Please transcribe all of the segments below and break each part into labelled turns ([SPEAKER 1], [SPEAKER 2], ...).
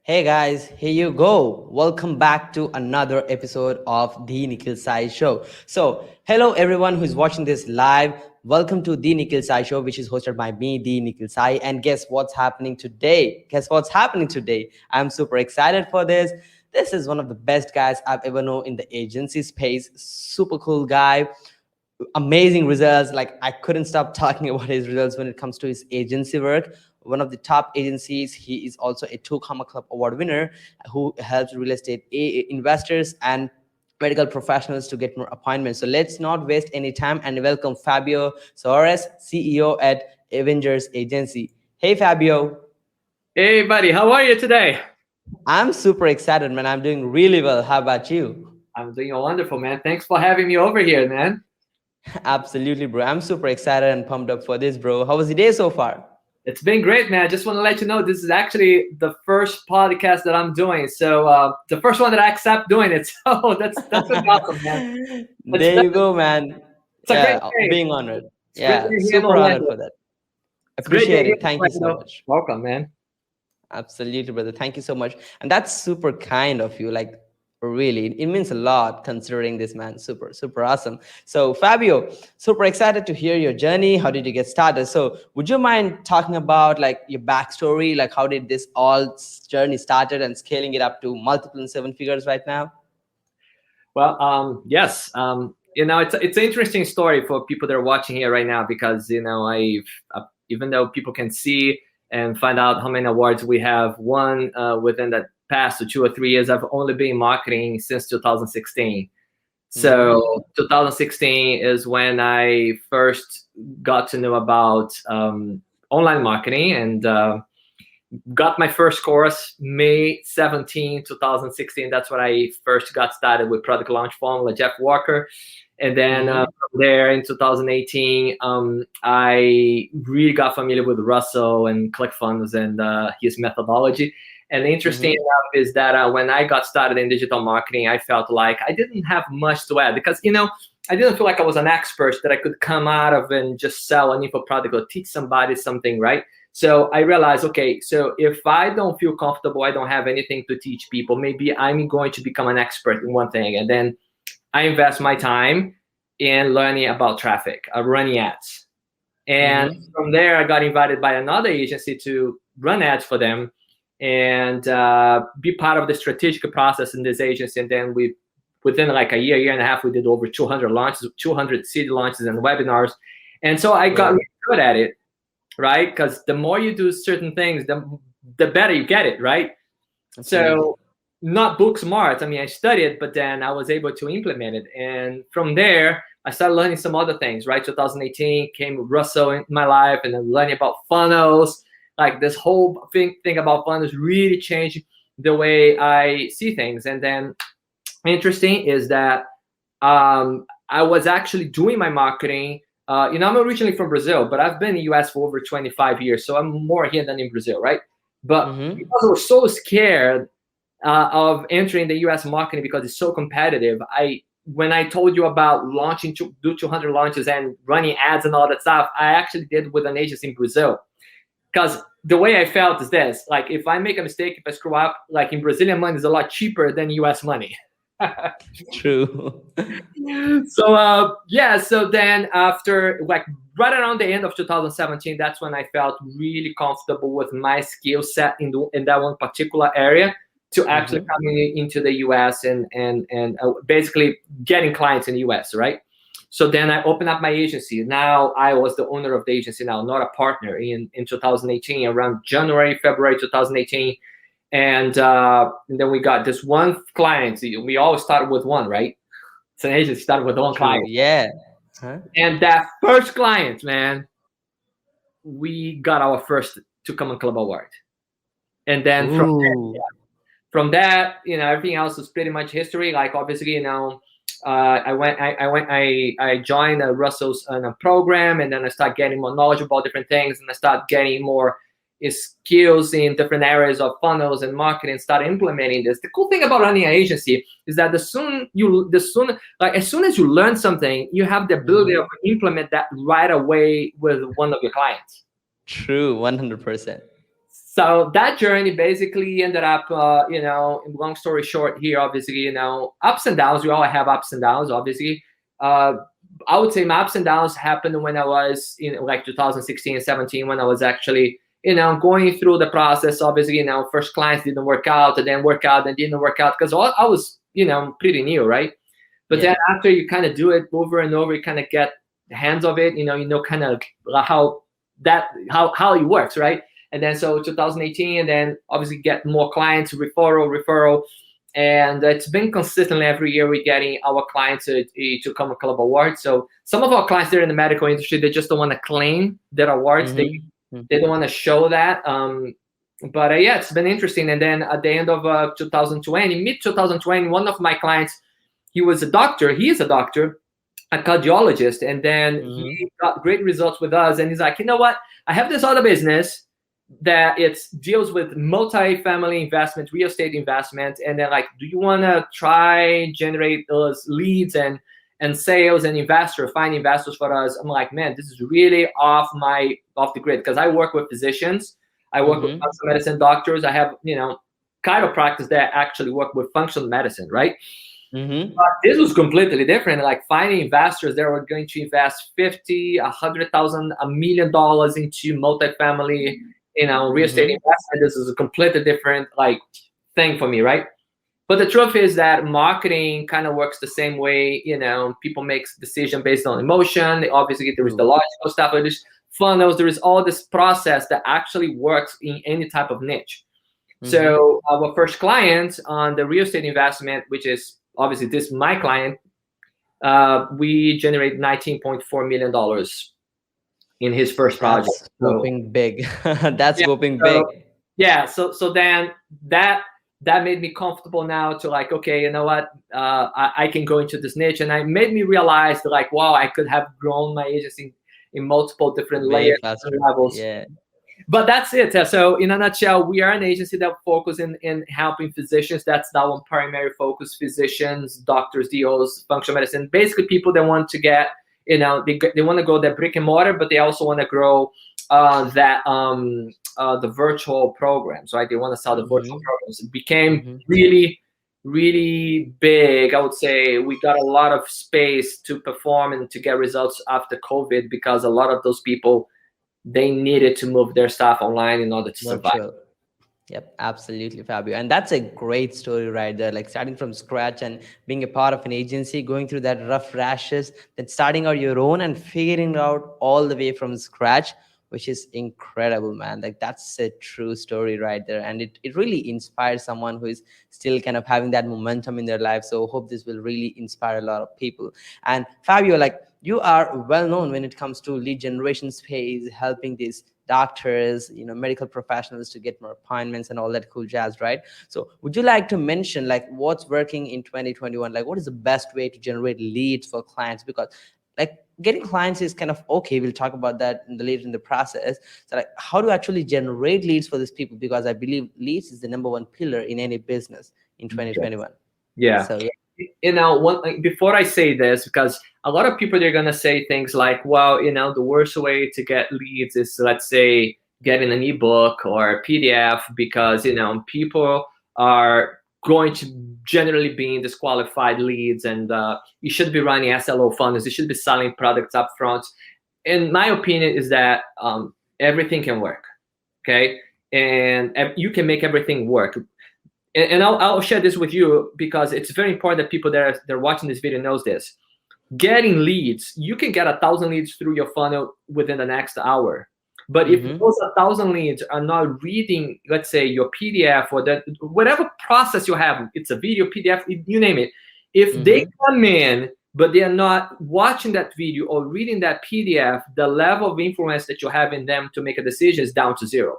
[SPEAKER 1] Hey guys, here you go. Welcome back to another episode of the Nikhil Sai Show. So, hello everyone who's watching this live. Welcome to the Nikhil Sai Show, which is hosted by me, the Nikhil Sai. And guess what's happening today? Guess what's happening today? I'm super excited for this. This is one of the best guys I've ever known in the agency space. Super cool guy, amazing results. Like, I couldn't stop talking about his results when it comes to his agency work. One of the top agencies. He is also a 2 Comma Club award winner who helps real estate investors and medical professionals to get more appointments. So let's not waste any time and welcome Fabio Soares, CEO at Avengers Agency. Hey Fabio.
[SPEAKER 2] Hey buddy, how are you today?
[SPEAKER 1] I'm super excited, man. I'm doing really well. How about you?
[SPEAKER 2] I'm doing wonderful, man. Thanks for having me over here, man.
[SPEAKER 1] Absolutely, bro. I'm super excited and pumped up for this, bro. How was the day so far?
[SPEAKER 2] It's been great, man. I just want to let you know this is actually the first podcast that I'm doing. So the first one that I accept doing it. So that's awesome, man.
[SPEAKER 1] There you go, man.
[SPEAKER 2] It's a
[SPEAKER 1] Yeah,
[SPEAKER 2] great day.
[SPEAKER 1] being honored.
[SPEAKER 2] It's great
[SPEAKER 1] Yeah,
[SPEAKER 2] to be here in
[SPEAKER 1] super honored
[SPEAKER 2] Orlando.
[SPEAKER 1] for that.
[SPEAKER 2] It's great to
[SPEAKER 1] Appreciate
[SPEAKER 2] be
[SPEAKER 1] it. Thank you so
[SPEAKER 2] Orlando.
[SPEAKER 1] much.
[SPEAKER 2] Welcome, man.
[SPEAKER 1] Absolutely, brother. Thank you so much. And that's super kind of you. Like, really, it means a lot considering this, man. Super, super awesome. So, Fabio, super excited to hear your journey. How did you get started? So, would you mind talking about like your backstory? Like, how did this journey started and scaling it up to multiple and 7 figures right now?
[SPEAKER 2] Well, yes. It's an interesting story for people that are watching here right now because even though people can see and find out how many awards we have won within the past 2 or 3 years, I've only been in marketing since 2016. So 2016 is when I first got to know about online marketing and got my first course May 17, 2016. That's when I first got started with product launch formula, Jeff Walker. And then from there in 2018, I really got familiar with Russell and ClickFunnels and his methodology. And interesting enough is that when I got started in digital marketing, I felt like I didn't have much to add because, I didn't feel like I was an expert that I could come out of and just sell an info product or teach somebody something, right? So I realized, okay, so if I don't feel comfortable, I don't have anything to teach people, maybe I'm going to become an expert in one thing. And then I invest my time in learning about traffic, running ads. And from there, I got invited by another agency to run ads for them and be part of the strategic process in this agency. And then within like a year and a half, we did over 200 launches, 200 city launches and webinars. And so I got really good at it, right? Because the more you do certain things, the better you get it, right? So not book smart. I mean, I studied, but then I was able to implement it. And from there, I started learning some other things, right? 2018 came Russell in my life and then learning about funnels. Like this whole thing about funnels really changed the way I see things. And then interesting is that I was actually doing my marketing. I'm originally from Brazil, but I've been in the US for over 25 years. So I'm more here than in Brazil, right? But because I was so scared of entering the US marketing because it's so competitive, when I told you about launching to do 200 launches and running ads and all that stuff, I actually did with an agency in Brazil. Because the way I felt is this, like if I make a mistake, if I screw up, like in Brazilian money is a lot cheaper than US money.
[SPEAKER 1] True.
[SPEAKER 2] So then after like right around the end of 2017, that's when I felt really comfortable with my skill set in that one particular area to actually coming into the US and basically getting clients in the US, right? So then I opened up my agency. Now I was the owner of the agency now, not a partner in 2018, around January, February 2018. And then we got this one client. We always started with one, right? It's an agency started with one client.
[SPEAKER 1] Yeah.
[SPEAKER 2] And that first client, man, we got our first 2 Comma Club award. And then from that, everything else was pretty much history. Like obviously, I joined Russell's program, and then I started getting more knowledge about different things, and I started getting more skills in different areas of funnels and marketing, start implementing this. The cool thing about running an agency is that as soon as you learn something, you have the ability to implement that right away with one of your clients.
[SPEAKER 1] True, 100%.
[SPEAKER 2] So that journey basically ended up, long story short here, obviously, ups and downs. We all have ups and downs, obviously. Uh, I would say my ups and downs happened when I was in like 2016, 17, when I was actually, going through the process. Obviously, first clients didn't work out, and then work out and didn't work out because I was, pretty new, right? But then after you kind of do it over and over, you kind of get the hands of it, kind of how it works, right? And then so 2018, and then obviously get more clients, referral. And it's been consistently every year we're getting our clients to come Club Awards. So some of our clients, they're in the medical industry, they just don't want to claim their awards. They don't want to show that. But it's been interesting. And then at the end of mid 2020, one of my clients, he is a doctor, a cardiologist, and then he got great results with us. And he's like, you know what? I have this other business that it deals with multi-family investment, real estate investment, and then like, do you want to try generate those leads and sales and find investors for us? I'm like, man, this is really off the grid, because I work with physicians, I work with functional medicine doctors, I have chiropractors that actually work with functional medicine, right? But this was completely different. Like finding investors that were going to invest $50,000, $100,000, $1 million into multifamily, real estate investment. This is a completely different thing for me, right? But the truth is that marketing kind of works the same way. People make decisions based on emotion. Obviously, there is the logical stuff, but there's funnels. There is all this process that actually works in any type of niche. So our first client on the real estate investment, which is obviously this my client, we generate $19.4 million in his first project.
[SPEAKER 1] That's hoping big. That's hoping big.
[SPEAKER 2] Yeah. So then that made me comfortable now to like, okay, you know what? I can go into this niche, and it made me realize that like, wow, I could have grown my agency in multiple different layers and levels.
[SPEAKER 1] Yeah.
[SPEAKER 2] But that's it. So in a nutshell, we are an agency that focuses in helping physicians. That's our primary focus: physicians, doctors, DOs, functional medicine. Basically, people that want to get, they want to go that brick and mortar, but they also want to grow the virtual programs, right? They want to sell the virtual programs. It became really, really big. I would say we got a lot of space to perform and to get results after COVID, because a lot of those people, they needed to move their stuff online in order to survive.
[SPEAKER 1] Yep, absolutely, Fabio. And that's a great story right there. Like starting from scratch and being a part of an agency, going through that rough rashes, then starting out your own and figuring out all the way from scratch, which is incredible, man. Like that's a true story right there. And it really inspires someone who is still kind of having that momentum in their life. So hope this will really inspire a lot of people. And Fabio, like you are well known when it comes to lead generation space, helping these doctors, medical professionals to get more appointments and all that cool jazz, right? So would you like to mention like what's working in 2021? Like what is the best way to generate leads for clients? Because like getting clients is kind of okay. We'll talk about that later in the process. So like how to actually generate leads for these people? Because I believe leads is the number one pillar in any business in 2021.
[SPEAKER 2] Yeah.
[SPEAKER 1] So yeah.
[SPEAKER 2] Before I say this, because a lot of people, they're going to say things like, well, the worst way to get leads is, let's say, getting an ebook or a PDF, because, people are going to generally be disqualified leads, and you should be running SLO funnels. You should be selling products up front. And my opinion is that everything can work, okay? And you can make everything work. And I'll share this with you, because it's very important that people that are watching this video knows this. Getting leads, you can get 1,000 leads through your funnel within the next hour. But if those 1,000 leads are not reading, let's say, your PDF or that whatever process you have, it's a video, PDF, you name it. If they come in, but they are not watching that video or reading that PDF, the level of influence that you have in them to make a decision is down to zero.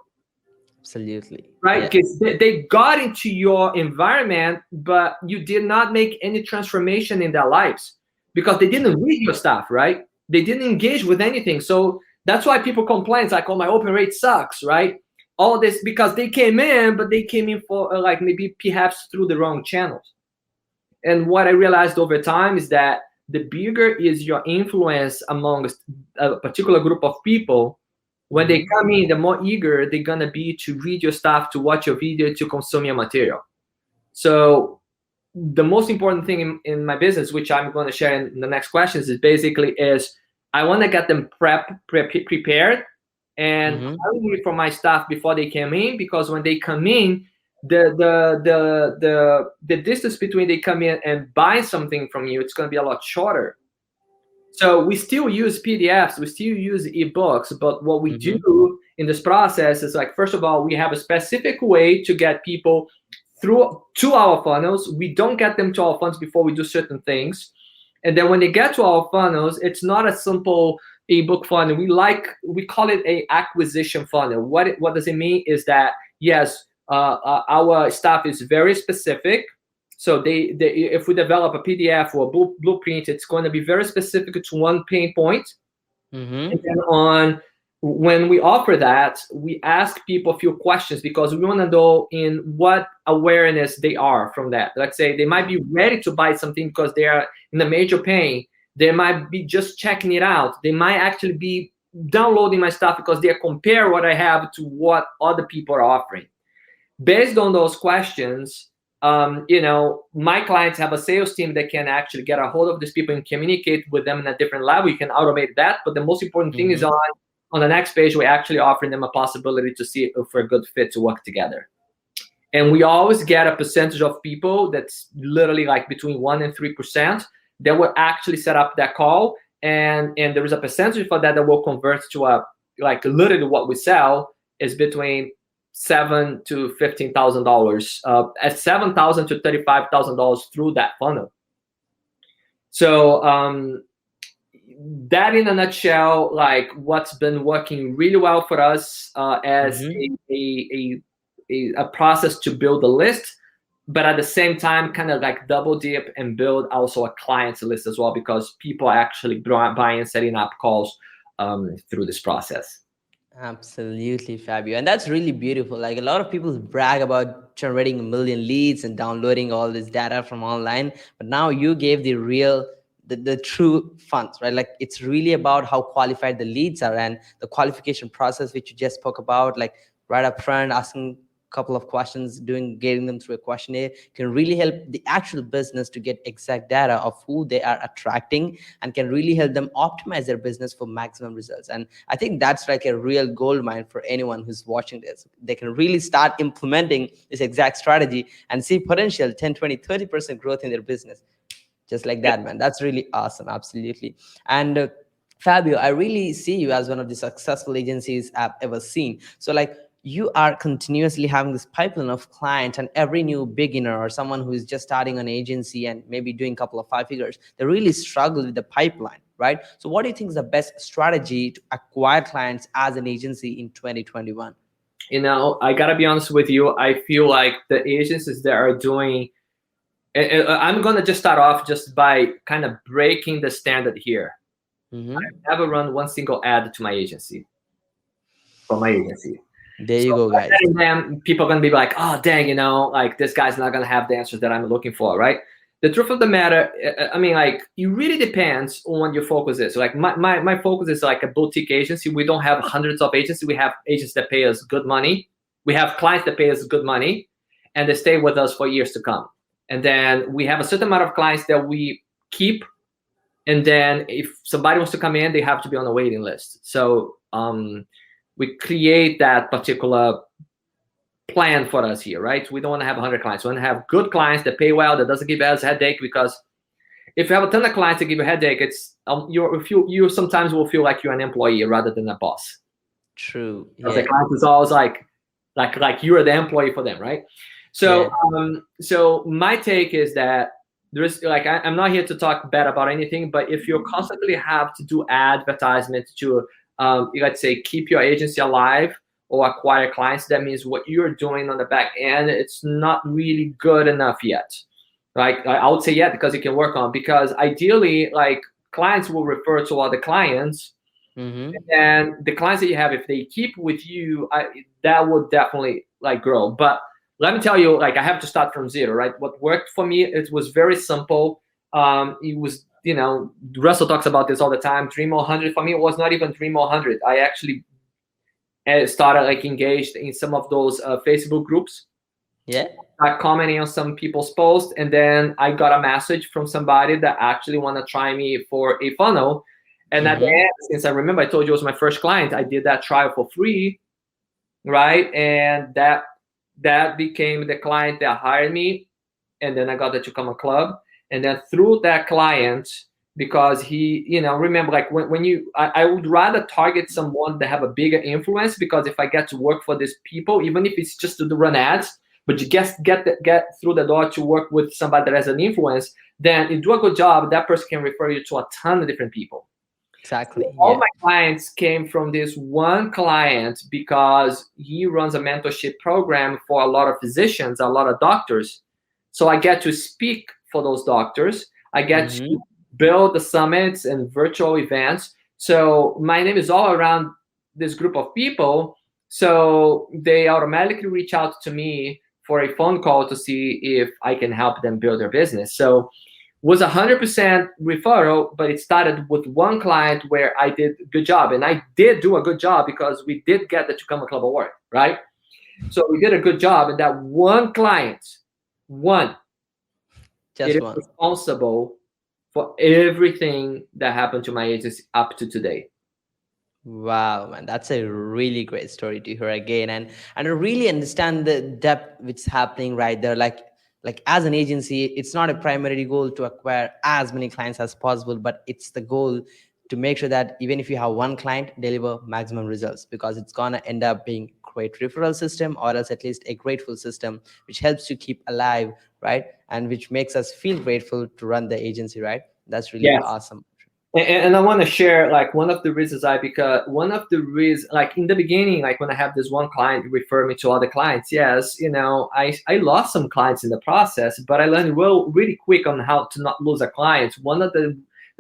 [SPEAKER 1] Absolutely.
[SPEAKER 2] Right? Because they got into your environment, but you did not make any transformation in their lives because they didn't read your stuff, right? They didn't engage with anything. So that's why people complain. It's like, oh, my open rate sucks, right? All this because they came in, but they came in for like maybe perhaps through the wrong channels. And what I realized over time is that the bigger is your influence amongst a particular group of people, When they come in, the more eager they're gonna be to read your stuff, to watch your video, to consume your material. So the most important thing in my business, which I'm going to share in the next questions, is I want to get them prepared and hungry for my stuff before they come in, because when they come in, the distance between they come in and buy something from you, it's going to be a lot shorter. So we still use PDFs, we still use ebooks, but what we do in this process is, like, first of all, we have a specific way to get people through to our funnels. We don't get them to our funnels before we do certain things. And then when they get to our funnels, it's not a simple ebook funnel. We call it a acquisition funnel. What does it mean is that, yes, our stuff is very specific. So if we develop a PDF or a blueprint, it's going to be very specific to one pain point. And then when we offer that, we ask people a few questions, because we want to know in what awareness they are from that. Let's say they might be ready to buy something because they are in a major pain. They might be just checking it out. They might actually be downloading my stuff because they compare what I have to what other people are offering. Based on those questions, my clients have a sales team that can actually get a hold of these people and communicate with them in a different level. You can automate that, but the most important thing is on the next page, we're actually offering them a possibility to see if we're a good fit to work together. And we always get a percentage of people that's literally like between 1% and 3% that will actually set up that call. And there is a percentage for that will convert to literally what we sell is between $7,000 to $15,000, at $7,000 to $35,000 through that funnel. So that in a nutshell, like what's been working really well for us as a process to build a list, but at the same time, kind of like double dip and build also a client's list as well, because people are actually buying and setting up calls through this process.
[SPEAKER 1] Absolutely, Fabio. And that's really beautiful. Like, a lot of people brag about generating 1 million leads and downloading all this data from online, but now you gave the true funds, right? Like, it's really about how qualified the leads are, and the qualification process, which you just spoke about, like right up front, asking a couple of questions, getting them through a questionnaire, can really help the actual business to get exact data of who they are attracting, and can really help them optimize their business for maximum results. And I think that's like a real gold mine for anyone who's watching this. They can really start implementing this exact strategy and see potential 10, 20, 30% growth in their business. Just like that, man. That's really awesome. Absolutely. And Fabio, I really see you as one of the successful agencies I've ever seen. So, like, you are continuously having this pipeline of clients, and every new beginner or someone who is just starting an agency and maybe doing a couple of 5 figures, they really struggle with the pipeline, right? So what do you think is the best strategy to acquire clients as an agency in 2021?
[SPEAKER 2] I gotta be honest with you. I feel like the agencies that are doing, I'm gonna just start off just by kind of breaking the standard here. I've never run one single ad to my agency. For my agency.
[SPEAKER 1] There you go, guys.
[SPEAKER 2] Then people are gonna be like, oh dang, like this guy's not gonna have the answers that I'm looking for, right? The truth of the matter, I mean, like, it really depends on what your focus is. So, like, my focus is like a boutique agency. We don't have hundreds of agencies. We have agents that pay us good money. We have clients that pay us good money, and they stay with us for years to come. And then we have a certain amount of clients that we keep. And then if somebody wants to come in, they have to be on a waiting list. So we create that particular plan for us here, right? We don't want to have 100 clients. We want to have good clients that pay well, that doesn't give us a headache, because if you have a ton of clients that give you a headache, it's you sometimes will feel like you're an employee rather than a boss.
[SPEAKER 1] True.
[SPEAKER 2] Because the client is always like you're the employee for them, right? So so my take is that there's I'm not here to talk bad about anything, but if you constantly have to do advertisement to let's say keep your agency alive or acquire clients, that means what you're doing on the back end, it's not really good enough yet. Like, I would say because you can work on, because ideally, like, clients will refer to other clients, and the clients that you have, if they keep with you, that will definitely like grow. But let me tell you, like, I have to start from zero, right? What worked for me, it was very simple. It was, Russell talks about this all the time. Dream 100 for me, it was not even Dream 100. I actually and started like engaged in some of those Facebook groups.
[SPEAKER 1] Yeah.
[SPEAKER 2] I commenting on some people's posts, and then I got a message from somebody that actually want to try me for a funnel. And at the end, since I remember I told you it was my first client, I did that trial for free, right? And that became the client that hired me, and then I got the Chicama Club. And then through that client, because he, remember, like when I would rather target someone that have a bigger influence, because if I get to work for these people, even if it's just to run ads, but you get through the door to work with somebody that has an influence, then you do a good job, that person can refer you to a ton of different people.
[SPEAKER 1] Exactly.
[SPEAKER 2] So all my clients came from this one client, because he runs a mentorship program for a lot of physicians, a lot of doctors. So I get to speak for those doctors. I get to build the summits and virtual events. So my name is all around this group of people. So they automatically reach out to me for a phone call to see if I can help them build their business. So was 100% referral, but it started with one client where I did a good job. And I did do a good job because we did get the Chicama Club Award, right? So we did a good job. And that one client, is responsible for everything that happened to my agency up to today.
[SPEAKER 1] Wow, man, that's a really great story to hear again, and I really understand the depth which is happening right there. Like as an agency, it's not a primary goal to acquire as many clients as possible, but it's the goal to make sure that even if you have one client, deliver maximum results, because it's gonna end up being great referral system, or else at least a grateful system which helps you keep alive, right? And which makes us feel grateful to run the agency, right? That's really awesome.
[SPEAKER 2] And I want to share like one of the reasons like in the beginning, like when I have this one client refer me to other clients, yes, I lost some clients in the process, but I learned really quick on how to not lose a client. One of the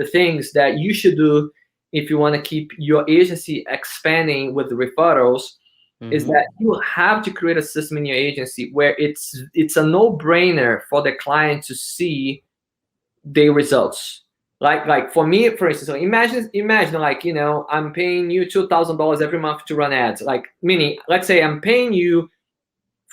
[SPEAKER 2] things that you should do if you want to keep your agency expanding with the referrals is that you have to create a system in your agency where it's a no-brainer for the client to see their results. Like for me, for instance, so imagine like, I'm paying you $2,000 every month to run ads. Like, meaning, let's say I'm paying you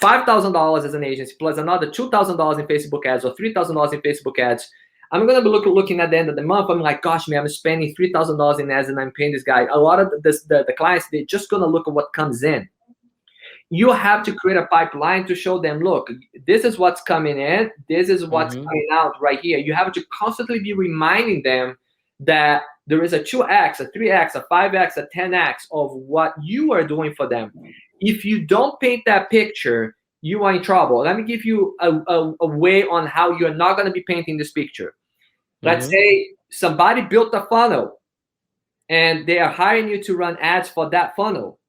[SPEAKER 2] $5,000 as an agency plus another $2,000 in Facebook ads or $3,000 in Facebook ads. I'm gonna be looking at the end of the month. I'm like, gosh, man, I'm spending $3,000 in ads and I'm paying this guy. A lot of the clients, they're just gonna look at what comes in. You have to create a pipeline to show them, look, this is what's coming in, this is what's coming out right here. You have to constantly be reminding them that there is a 2x, a 3x, a 5x, a 10x of what you are doing for them. If you don't paint that picture, you are in trouble. Let me give you a way on how you're not going to be painting this picture. Let's say somebody built a funnel and they are hiring you to run ads for that funnel.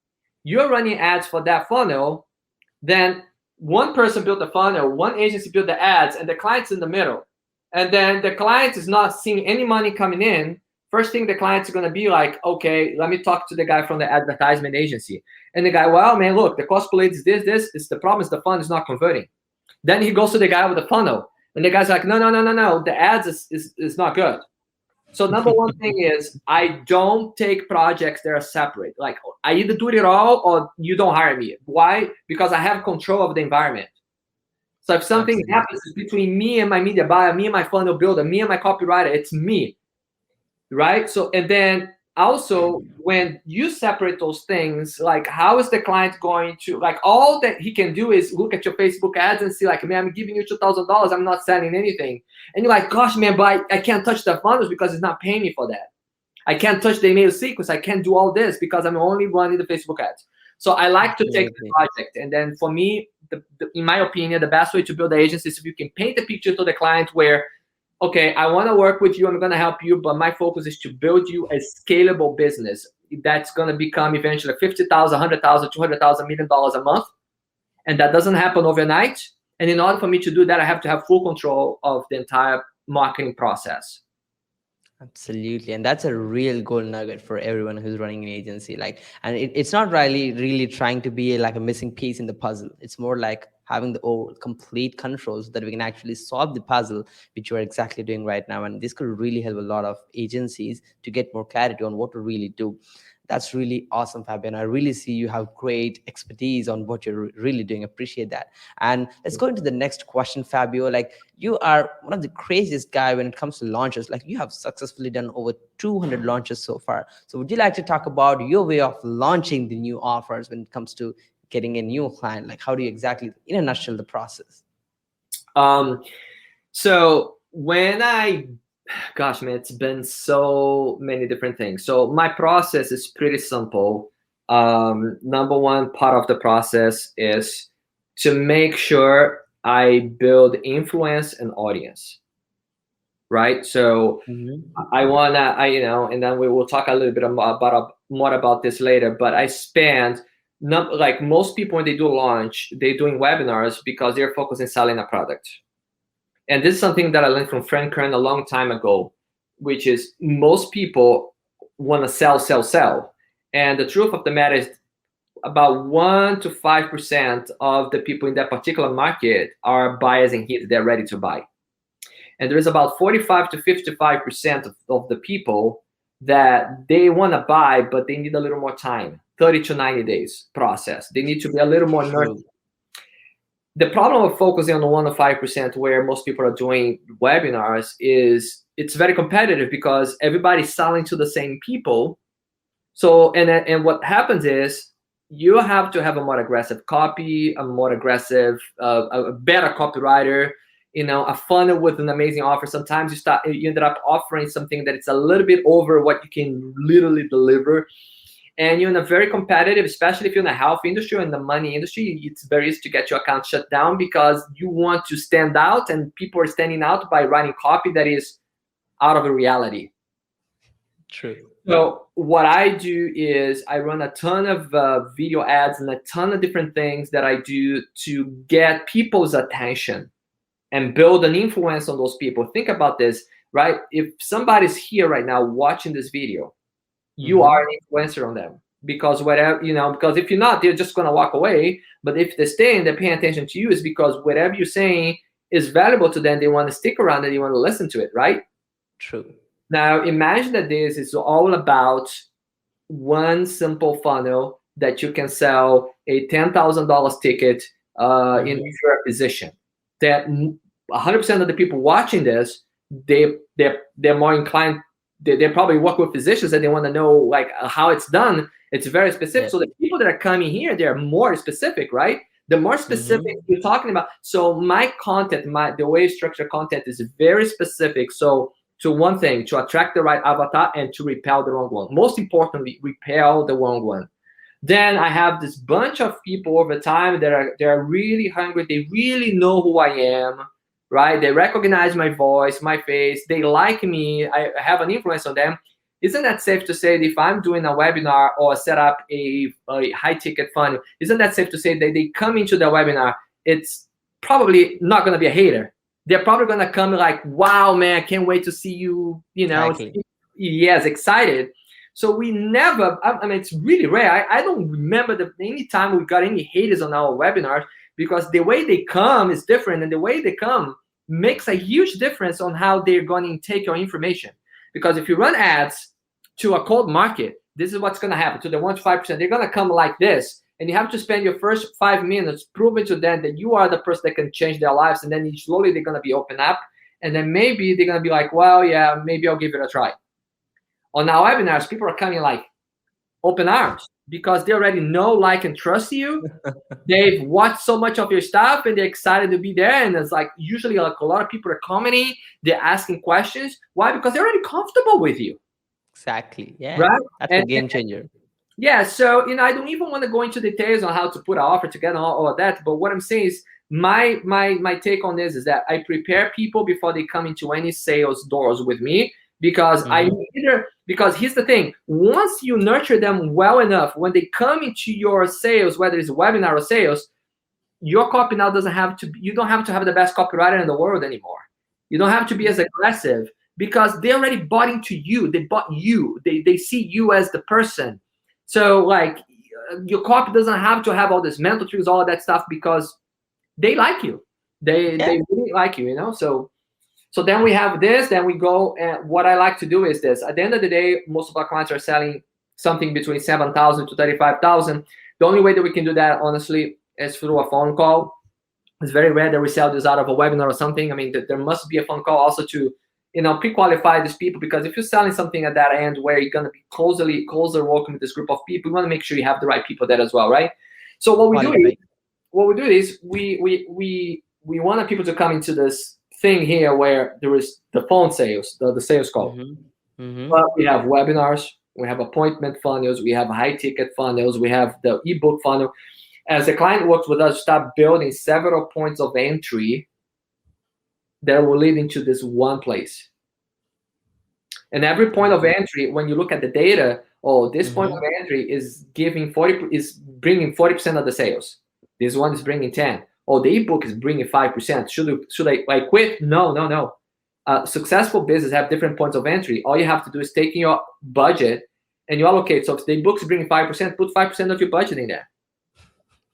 [SPEAKER 2] You're running ads for that funnel, then one person built the funnel, one agency built the ads, and the client's in the middle. And then the client is not seeing any money coming in. First thing the client's going to be like, okay, let me talk to the guy from the advertisement agency. And the guy, well, man, look, the cost per lead is this. It's the problem is the funnel is not converting. Then he goes to the guy with the funnel. And the guy's like, no. The ads is not good. So number one thing is I don't take projects that are separate. Like I either do it all or you don't hire me. Why? Because I have control of the environment. So if something happens between me and my media buyer, me and my funnel builder, me and my copywriter, it's me, right? So, and then also when you separate those things, like how is the client going to, like all that he can do is look at your Facebook ads and see like, man, I'm giving you $2,000. I'm not selling anything. And you're like, gosh, man, but I can't touch the funnels because it's not paying me for that. I can't touch the email sequence. I can't do all this because I'm only running the Facebook ads. So I like to take the project. And then for me, in my opinion, the best way to build the agency is if you can paint the picture to the client where, okay, I want to work with you. I'm going to help you. But my focus is to build you a scalable business that's going to become eventually $50,000, $100,000, $200,000, $1 million a month. And that doesn't happen overnight. And in order for me to do that, I have to have full control of the entire marketing process.
[SPEAKER 1] Absolutely. And that's a real gold nugget for everyone who's running an agency. Like, and it's not really trying to be like a missing piece in the puzzle. It's more like having the complete control so that we can actually solve the puzzle, which we're exactly doing right now. And this could really help a lot of agencies to get more clarity on what to really do. That's really awesome, Fabian. I really see you have great expertise on what you're really doing. Appreciate that. And let's go into the next question, Fabio. Like, you are one of the craziest guy when it comes to launches. Like, you have successfully done over 200 launches so far. So would you like to talk about your way of launching the new offers when it comes to getting a new client? Like, how do you exactly, in a nutshell, the process?
[SPEAKER 2] So when gosh, man, it's been so many different things. So my process is pretty simple. Number one part of the process is to make sure I build influence and audience, right? So I wanna, and then we will talk a little bit more about this later. But I spend like most people when they do launch, they're doing webinars because they're focused on selling a product. And this is something that I learned from Frank Kern a long time ago, which is most people want to sell. And the truth of the matter is about 1 to 5% of the people in that particular market are buyers and hits. They're ready to buy. And there is about 45 to 55% of the people that they want to buy, but they need a little more time, 30 to 90 days process. They need to be a little more nurtured. The problem of focusing on the 1 to 5% where most people are doing webinars is it's very competitive because everybody's selling to the same people. So, and what happens is you have to have a more aggressive copy, a more aggressive, a better copywriter, a funnel with an amazing offer. Sometimes you ended up offering something that it's a little bit over what you can literally deliver. And you're in a very competitive, especially if you're in the health industry or in the money industry, it's very easy to get your account shut down because you want to stand out, and people are standing out by writing copy that is out of a reality.
[SPEAKER 1] True.
[SPEAKER 2] So what I do is I run a ton of video ads and a ton of different things that I do to get people's attention and build an influence on those people. Think about this, right? If somebody's here right now watching this video, you are an influencer on them because because if you're not, they're just going to walk away. But if they stay and they're paying attention to you, is because whatever you're saying is valuable to them. They want to stick around and they want to listen to it, right?
[SPEAKER 1] True.
[SPEAKER 2] Now, imagine that this is all about one simple funnel that you can sell a $10,000 ticket in your position. That 100% of the people watching this, they're more inclined. They probably work with physicians and they want to know like how it's done. It's very specific. Yeah. So the people that are coming here, they're more specific, right? The more specific you're talking about. So my content, the way I structure content is very specific. So to one thing, to attract the right avatar and to repel the wrong one. Most importantly, repel the wrong one. Then I have this bunch of people over time that they're really hungry. They really know who I am. Right? They recognize my voice, my face. They like me. I have an influence on them. Isn't that safe to say that if I'm doing a webinar or set up a high ticket fund, isn't that safe to say that they come into the webinar, it's probably not going to be a hater. They're probably going to come like, wow, man, I can't wait to see you,
[SPEAKER 1] Exactly.
[SPEAKER 2] Yes, excited. So we never, I mean, it's really rare. I don't remember any time we got any haters on our webinars, because the way they come is different, and the way they come makes a huge difference on how they're going to take your information. Because if you run ads to a cold market, this is what's going to happen to the 1 to 5%. They're going to come like this, and you have to spend your first 5 minutes proving to them that you are the person that can change their lives, and then slowly they're going to be open up, and then maybe they're going to be like, well, yeah, maybe I'll give it a try. On our webinars, people are coming like open arms because they already know, like, and trust you. They've watched so much of your stuff and they're excited to be there. And it's like usually like a lot of people are commenting, they're asking questions. Why? Because they're already comfortable with you.
[SPEAKER 1] Exactly. Yeah.
[SPEAKER 2] Right?
[SPEAKER 1] That's a game changer.
[SPEAKER 2] Yeah. So, I don't even want to go into details on how to put an offer together and all of that. But what I'm saying is my take on this is that I prepare people before they come into any sales doors with me. Because because here's the thing, once you nurture them well enough, when they come into your sales, whether it's a webinar or sales, your copy now you don't have to have the best copywriter in the world anymore. You don't have to be as aggressive because they already bought into you. They bought you. They see you as the person. So like your copy doesn't have to have all this mental tricks, all of that stuff, because they like you.
[SPEAKER 1] Yeah.
[SPEAKER 2] They really like you, you know. So then we have this. Then we go. And what I like to do is this. At the end of the day, most of our clients are selling something between 7,000 to 35,000. The only way that we can do that, honestly, is through a phone call. It's very rare that we sell this out of a webinar or something. I mean, there must be a phone call also to, you know, pre-qualify these people, because if you're selling something at that end where you're going to be closer working with this group of people, you want to make sure you have the right people there as well, right? So what we do is we want people to come into this thing here where there is the phone sales, the sales call. But we have webinars, we have appointment funnels, we have high ticket funnels, we have the ebook funnel. As the client works with us, start building several points of entry that will lead into this one place. And every point of entry, when you look at the data, oh, this point of entry is bringing 40% of the sales. This one is bringing 10. Oh, the ebook is bringing 5%. Should I quit? No. Successful business have different points of entry. All you have to do is take in your budget and you allocate. So if the ebook is bringing 5%, put 5% of your budget in there.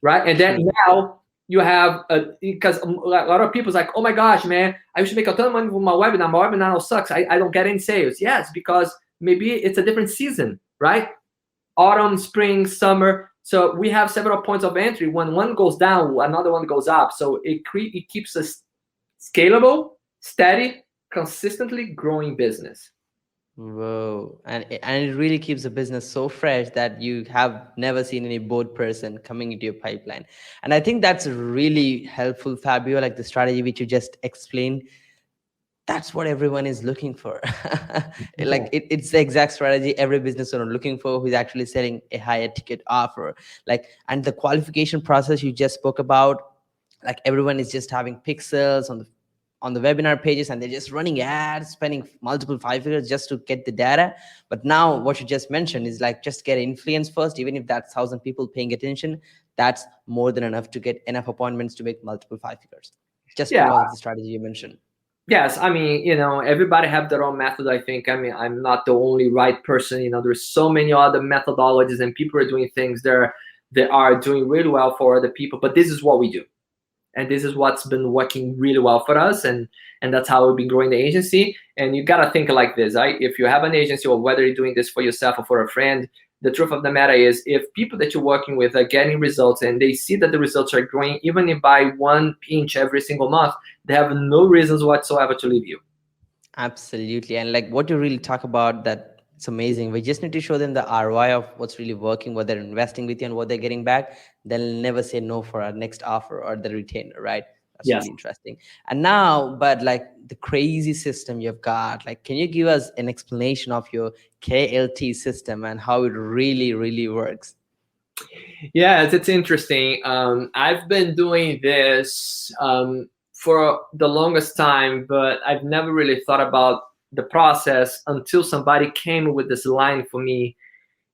[SPEAKER 2] Right, and then now you have because a lot of people's like, oh my gosh, man, I used to make a ton of money with my webinar. My webinar now sucks. I don't get any sales. Yes, because maybe it's a different season, right? Autumn, spring, summer. So we have several points of entry. When one goes down, another one goes up. So it keeps us scalable, steady, consistently growing business.
[SPEAKER 1] Whoa. And it really keeps the business so fresh that you have never seen any bored person coming into your pipeline. And I think that's really helpful, Fabio, like the strategy which you just explained. That's what everyone is looking for. Like it's the exact strategy every business owner looking for who's actually selling a higher ticket offer. Like, and the qualification process you just spoke about, like everyone is just having pixels on the webinar pages and they're just running ads, spending multiple 5 figures just to get the data. But now what you just mentioned is like, just get influence first. Even if that's 1,000 people paying attention, that's more than enough to get enough appointments to make multiple 5 figures. Just because of the strategy you mentioned.
[SPEAKER 2] Yes, I mean, you know, everybody have their own method, I think. I mean, I'm not the only right person. You know, there's so many other methodologies and people are doing things that are doing really well for other people. But this is what we do. And this is what's been working really well for us. And that's how we've been growing the agency. And you got to think like this, right? If you have an agency or whether you're doing this for yourself or for a friend, the truth of the matter is if people that you're working with are getting results and they see that the results are growing, even if by 1 pinch every single month, they have no reasons whatsoever to leave you.
[SPEAKER 1] Absolutely. And like what you really talk about, that it's amazing. We just need to show them the ROI of what's really working, what they're investing with you and what they're getting back. They'll never say no for our next offer or the retainer, right? That's really interesting. And now, but like the crazy system you've got, like, can you give us an explanation of your KLT system and how it really, really works?
[SPEAKER 2] Yeah, it's interesting. I've been doing this for the longest time, but I've never really thought about the process until somebody came with this line for me,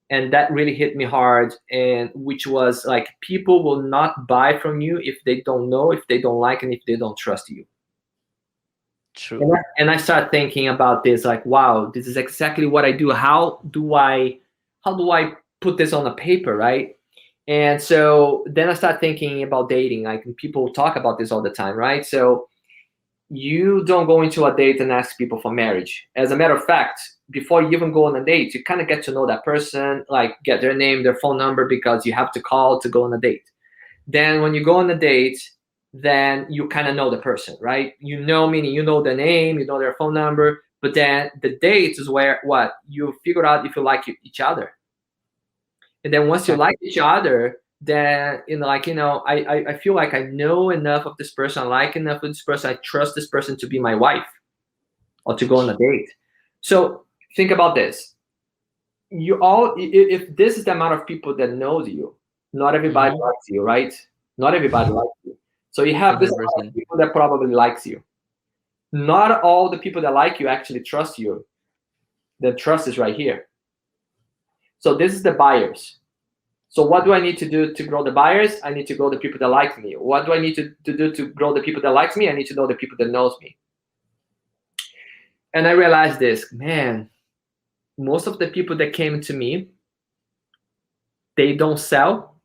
[SPEAKER 2] and that really hit me hard. And which was like, people will not buy from you if they don't know, if they don't like, and if they don't trust you.
[SPEAKER 1] True.
[SPEAKER 2] And I started thinking about this, like, wow, this is exactly what I do. How do I put this on a paper, right? And so then I started thinking about dating. Like, people talk about this all the time, right? So you don't go into a date and ask people for marriage. As a matter of fact, before you even go on a date, you kind of get to know that person, like get their name, their phone number, because you have to call to go on a date. Then when you go on a date, then you kind of know the person, right? You know, meaning you know their name, you know their phone number, but then the date is where what? You figure out if you like each other. And then once you like each other, then, I feel like I know enough of this person, I like enough of this person, I trust this person to be my wife or to go on a date. So think about this. If this is the amount of people that knows you, not everybody likes you, right? Not everybody likes you. So you have this amount of people that probably likes you. Not all the people that like you actually trust you. The trust is right here. So this is the buyers. So what do I need to do to grow the buyers? I need to grow the people that like me. What do I need to do to grow the people that likes me? I need to know the people that knows me. And I realized this, man, most of the people that came to me, they don't sell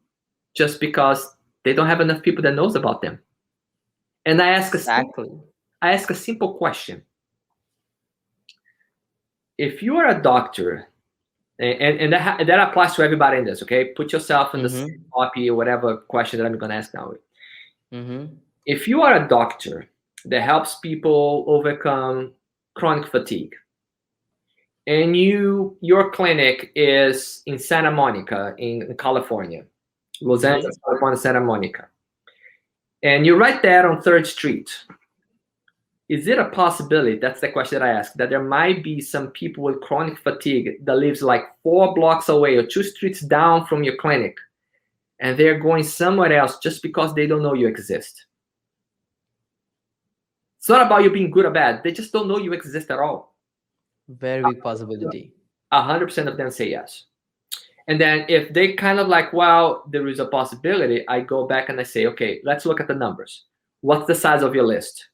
[SPEAKER 2] just because they don't have enough people that knows about them. And I ask
[SPEAKER 1] Exactly.
[SPEAKER 2] a simple question. If you are a doctor, and that applies to everybody in this, okay? Put yourself in the same
[SPEAKER 1] Mm-hmm.
[SPEAKER 2] copy or whatever question that I'm going to ask now.
[SPEAKER 1] Mm-hmm.
[SPEAKER 2] If you are a doctor that helps people overcome chronic fatigue, and your clinic is in Santa Monica in California, Los
[SPEAKER 1] Mm-hmm.
[SPEAKER 2] Angeles, California, Santa Monica, and you're right there on 3rd Street, is it a possibility, that's the question that I ask, that there might be some people with chronic fatigue that lives like 4 blocks away or 2 streets down from your clinic, and they're going somewhere else just because they don't know you exist? It's not about you being good or bad. They just don't know you exist at all.
[SPEAKER 1] Very big possibility.
[SPEAKER 2] 100% of them say yes. And then if they kind of like, well, there is a possibility, I go back and I say, okay, let's look at the numbers. What's the size of your list?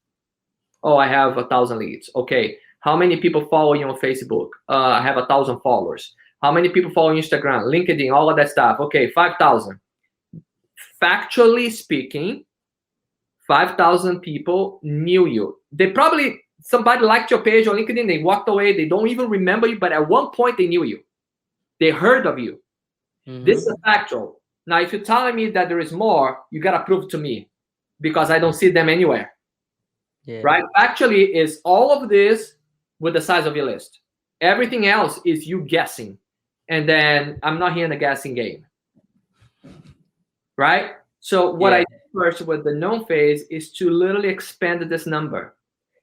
[SPEAKER 2] Oh, I have 1,000 leads. Okay. How many people follow you on Facebook? I have 1,000 followers. How many people follow Instagram, LinkedIn, all of that stuff? Okay, 5,000. Factually speaking, 5,000 people knew you. They probably, somebody liked your page on LinkedIn, they walked away, they don't even remember you, but at one point they knew you. They heard of you.
[SPEAKER 1] Mm-hmm.
[SPEAKER 2] This is factual. Now, if you're telling me that there is more, you got to prove to me because I don't see them anywhere.
[SPEAKER 1] Yeah.
[SPEAKER 2] Right? Actually, is all of this with the size of your list. Everything else is you guessing. And then I'm not here in the guessing game. Right? So what I did first with the known phase is to literally expand this number.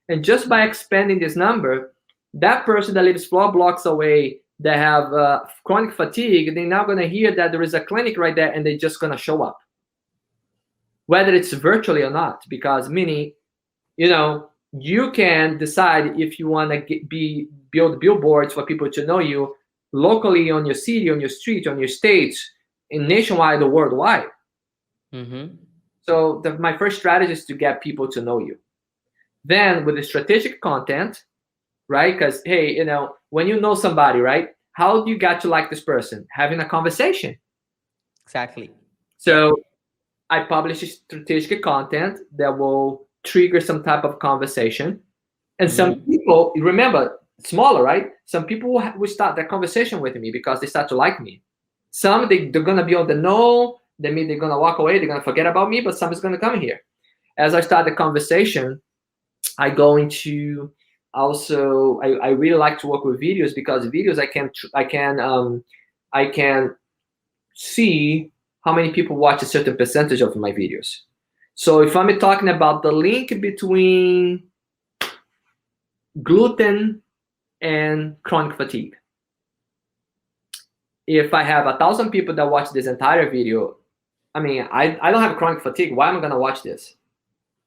[SPEAKER 2] And just by expanding this number, that person that lives 4 blocks away that have chronic fatigue, they're now going to hear that there is a clinic right there and they're just going to show up. Whether it's virtually or not, because meaning, you can decide if you want to build billboards for people to know you locally on your city, on your street, on your state, in nationwide or worldwide.
[SPEAKER 1] Mm-hmm.
[SPEAKER 2] So my first strategy is to get people to know you. Then with the strategic content, right? Because, hey, when you know somebody, right? How do you get to like this person? Having a conversation.
[SPEAKER 1] Exactly.
[SPEAKER 2] So I publish strategic content that will trigger some type of conversation. And some people, remember, smaller, right? Some people will start that conversation with me because they start to like me. Some, they're going to be on the no. That means they're going to walk away. They're going to forget about me, but some is going to come here. As I start the conversation, I go into also, I really like to work with videos because videos I can see how many people watch a certain percentage of my videos. So if I'm talking about the link between gluten and chronic fatigue, if I have 1,000 people that watch this entire video, I mean, I don't have chronic fatigue. Why am I going to watch this?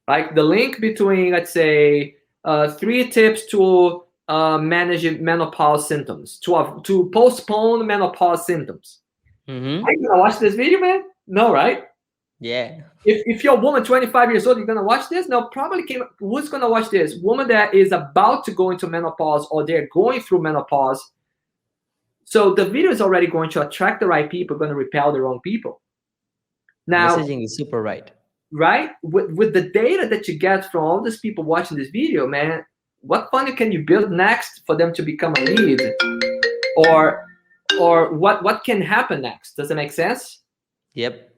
[SPEAKER 2] Like the link between, let's say, 3 tips to manage menopause symptoms, to postpone menopause symptoms.
[SPEAKER 1] Mm-hmm.
[SPEAKER 2] Are you going to watch this video, man? No, right?
[SPEAKER 1] Yeah.
[SPEAKER 2] If you're a woman 25 years old, you're going to watch this? No, probably who's going to watch this? Woman that is about to go into menopause or they're going through menopause. So the video is already going to attract the right people, going to repel the wrong people. Now,
[SPEAKER 1] messaging is super right.
[SPEAKER 2] Right? With the data that you get from all these people watching this video, man, what funnel can you build next for them to become a lead? Or what can happen next? Does it make sense?
[SPEAKER 1] Yep.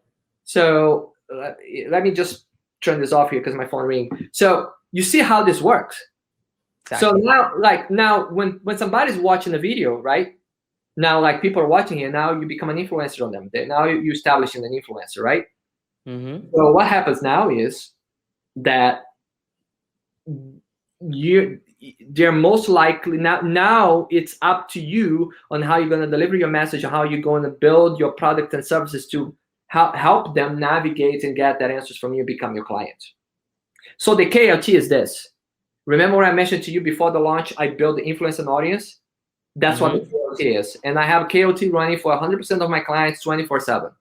[SPEAKER 2] So let me just turn this off here because my phone ring. So you see how this works. Exactly. So now when somebody's watching a video, right? Now like people are watching it, now you become an influencer on them. Now you're establishing an influencer, right?
[SPEAKER 1] Mm-hmm.
[SPEAKER 2] So what happens now is that they're most likely now it's up to you on how you're going to deliver your message, how you're going to build your product and services to help them navigate and get that answers from you, become your client. So the KLT is this. Remember what I mentioned to you before the launch, I built the influence and audience. That's what the KLT is. And I have KLT running for 100% of my clients 24/7.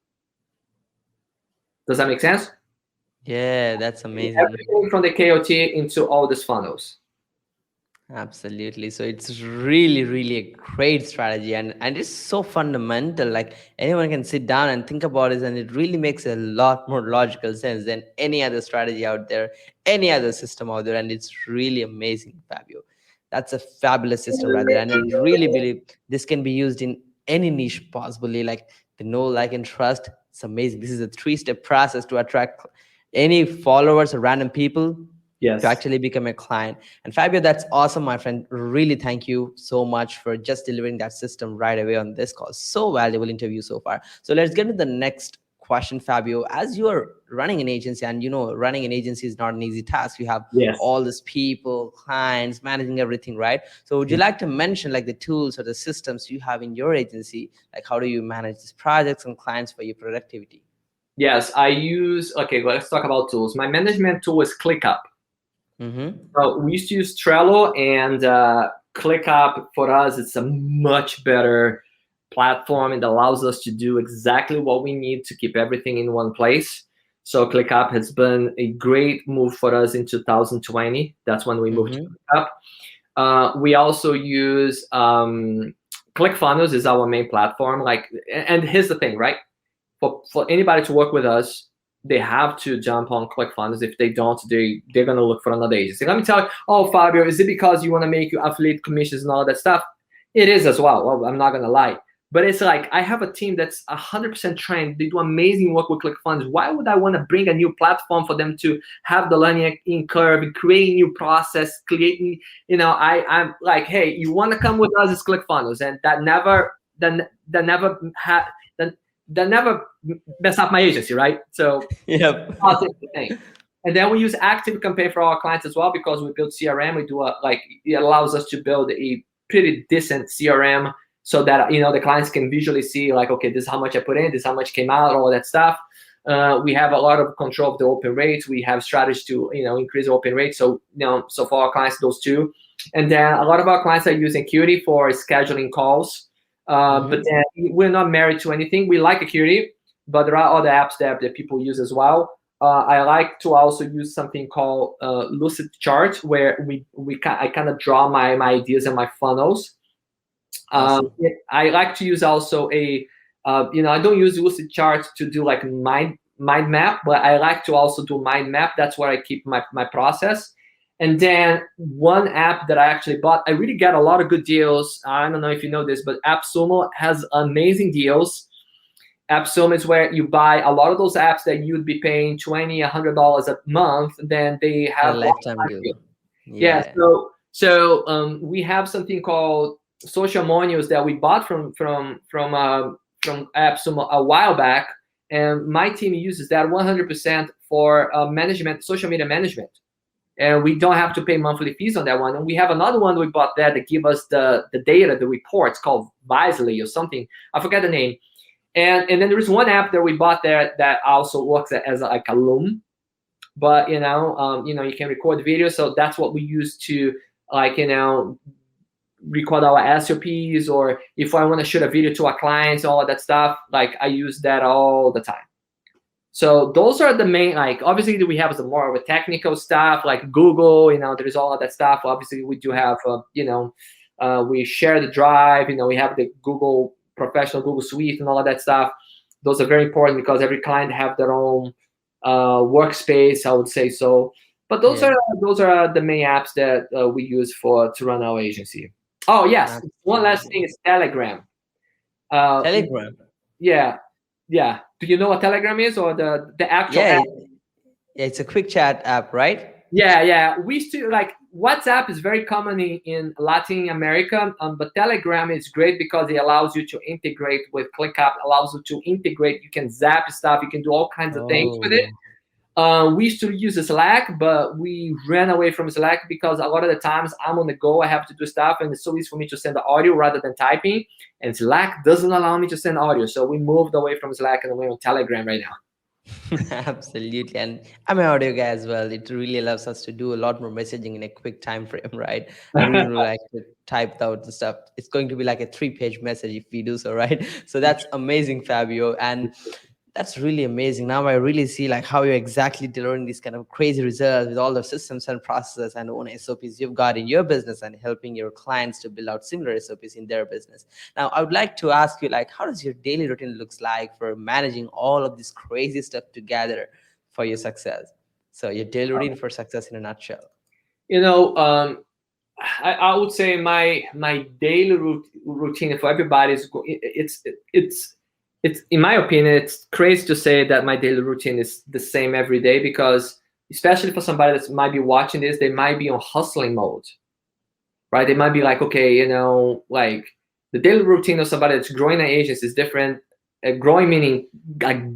[SPEAKER 2] Does that make sense?
[SPEAKER 1] Yeah, that's amazing.
[SPEAKER 2] Everything from the KLT into all these funnels.
[SPEAKER 1] Absolutely. So it's really, really a great strategy, and it's so fundamental. Like anyone can sit down and think about it, and it really makes a lot more logical sense than any other strategy out there, any other system out there. And it's really amazing, Fabio. That's a fabulous system right there. And I really believe this can be used in any niche possibly, like the know, like, and trust. It's amazing. This is a three-step process to attract any followers or random people to
[SPEAKER 2] Yes.
[SPEAKER 1] actually become a client. And Fabio, that's awesome, my friend. Really thank you so much for just delivering that system right away on this call. So valuable interview so far. So let's get to the next question, Fabio. As you are running an agency, and running an agency is not an easy task. You have
[SPEAKER 2] Yes.
[SPEAKER 1] all these people, clients, managing everything, right? So would you like to mention like the tools or the systems you have in your agency? Like how do you manage these projects and clients for your productivity?
[SPEAKER 2] Yes, I use. Okay, let's talk about tools. My management tool is ClickUp.
[SPEAKER 1] Mm-hmm.
[SPEAKER 2] We used to use Trello, and ClickUp for us, it's a much better platform. It allows us to do exactly what we need to keep everything in one place. So ClickUp has been a great move for us in 2020. That's when we moved to
[SPEAKER 1] Mm-hmm.
[SPEAKER 2] ClickUp. We also use ClickFunnels is our main platform. And here's the thing, right? For anybody to work with us, they have to jump on ClickFunnels. If they don't, they're gonna look for another agency. Let me tell you, oh Fabio, is it because you want to make your affiliate commissions and all that stuff? It is as well. Well, I'm not gonna lie. But it's like I have a team that's 100% trained. They do amazing work with ClickFunnels. Why would I want to bring a new platform for them to have the learning in curve, creating new process, creating, I'm like, hey, you want to come with us? It's ClickFunnels, and that never had that never mess up my agency, right? So
[SPEAKER 1] Yep.
[SPEAKER 2] that's the thing. And then we use Active Campaign for our clients as well because we build CRM. We do it allows us to build a pretty decent CRM so that the clients can visually see like, okay, this is how much I put in, this is how much came out, all that stuff. We have a lot of control of the open rates. We have strategies to increase the open rate. So so for our clients, those two. And then a lot of our clients are using Acuity for scheduling calls. But then we're not married to anything. We like Acuity, but there are other apps that people use as well. I like to also use something called Lucid Chart, where I kind of draw my ideas and my funnels.
[SPEAKER 1] Awesome.
[SPEAKER 2] I like to use also I don't use Lucid Chart to do like mind map, but I like to also do mind map. That's where I keep my process. And then one app that I actually bought, I really got a lot of good deals. I don't know if you know this, but AppSumo has amazing deals. AppSumo is where you buy a lot of those apps that you'd be paying $20, $100 a month. Then they
[SPEAKER 1] A
[SPEAKER 2] have
[SPEAKER 1] lifetime deal.
[SPEAKER 2] yeah.
[SPEAKER 1] Yeah.
[SPEAKER 2] So we have something called social monials that we bought from AppSumo a while back, and my team uses that 100% for management, social media management. And we don't have to pay monthly fees on that one. And we have another one we bought there that give us the data, the reports called Wisely or something. I forget the name. And then there is one app that we bought there that also works as like a Loom. But you can record video. So that's what we use to record our SOPs, or if I want to shoot a video to our clients, all of that stuff. Like I use that all the time. So those are the main, obviously we have some more of a technical stuff like Google, there's all of that stuff. Obviously we do have, we share the drive, we have the professional Google suite and all of that stuff. Those are very important because every client have their own workspace, I would say so. But those are the main apps that we use to run our agency. Oh yes,
[SPEAKER 1] Absolutely.
[SPEAKER 2] one last thing is Telegram.
[SPEAKER 1] Telegram.
[SPEAKER 2] Yeah. Do you know what Telegram is, or the actual app?
[SPEAKER 1] It's a quick chat app, right?
[SPEAKER 2] Yeah. We still WhatsApp is very common in Latin America, but Telegram is great because it allows you to integrate with ClickUp, allows you to integrate. You can zap stuff, you can do all kinds of things with it. We used to use Slack, but we ran away from Slack because a lot of the times I'm on the go, I have to do stuff, and it's so easy for me to send the audio rather than typing. And Slack doesn't allow me to send audio, so we moved away from Slack and we're on Telegram right now.
[SPEAKER 1] Absolutely. And I'm an audio guy as well. It really allows us to do a lot more messaging in a quick time frame, right? I don't really like to type out the stuff. It's going to be like a 3-page message if we do so, right? So that's amazing, Fabio. And That's really amazing. Now I really see like how you're exactly delivering these kind of crazy results with all the systems and processes and own SOPs you've got in your business and helping your clients to build out similar SOPs in their business. Now I would like to ask you like how does your daily routine looks like for managing all of this crazy stuff together for your success? So your daily routine for success in a nutshell.
[SPEAKER 2] You know, I would say my daily routine for everybody is it's in my opinion it's crazy to say that my daily routine is the same every day, because especially for somebody that might be watching this, they might be on hustling mode, right? They might be like, okay, like the daily routine of somebody that's growing an agency is different. Growing meaning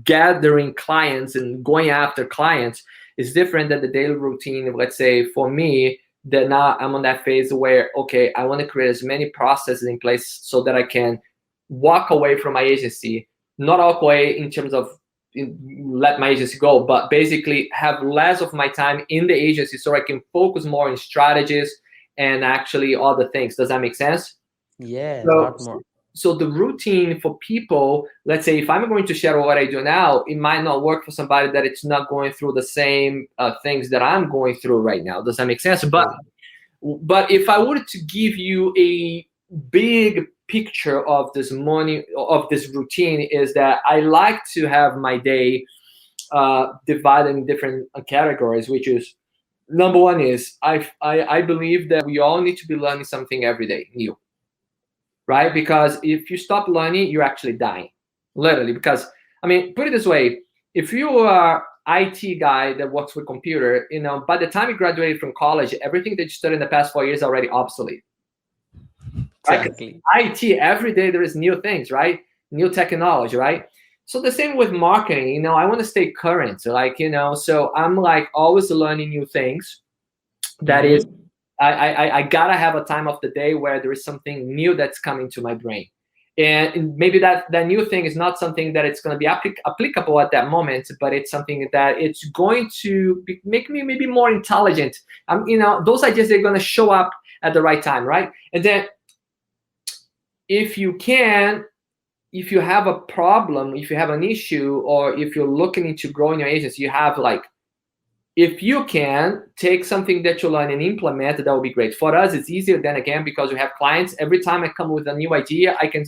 [SPEAKER 2] gathering clients and going after clients is different than the daily routine. Let's say for me, that now I'm on that phase where, okay, I want to create as many processes in place so that I can walk away from my agency, not walk away in terms of let my agency go, but basically have less of my time in the agency so I can focus more on strategies and actually other things. Does that make sense?
[SPEAKER 1] Yeah, a
[SPEAKER 2] So,
[SPEAKER 1] lot more.
[SPEAKER 2] so the routine for people, let's say if I'm going to share what I do now, it might not work for somebody that it's not going through the same things that I'm going through right now. Does that make sense? But if I were to give you a big picture of this morning, of this routine, is that I like to have my day divided in different categories, which is number one is I believe that we all need to be learning something every day new, right? Because if you stop learning, you're actually dying, literally. Because I mean, put it this way: if you are IT guy that works with computer, by the time you graduated from college, everything that you studied in the past 4 years is already obsolete, right? 'Cause
[SPEAKER 1] Exactly.
[SPEAKER 2] IT, every day there is new things, right? New technology, right? So the same with marketing, I want to stay current. So so I'm like always learning new things. That is,
[SPEAKER 1] Mm-hmm.
[SPEAKER 2] I gotta have a time of the day where there is something new that's coming to my brain, and maybe that new thing is not something that it's going to be applicable at that moment, but it's something that it's going to make me maybe more intelligent. Those ideas are going to show up at the right time, right? And then if you can, if you have a problem, if you have an issue, or if you're looking into growing your agency, you have like, if you can take something that you learn and implement, that would be great. For us, it's easier then again because we have clients. Every time I come with a new idea, I can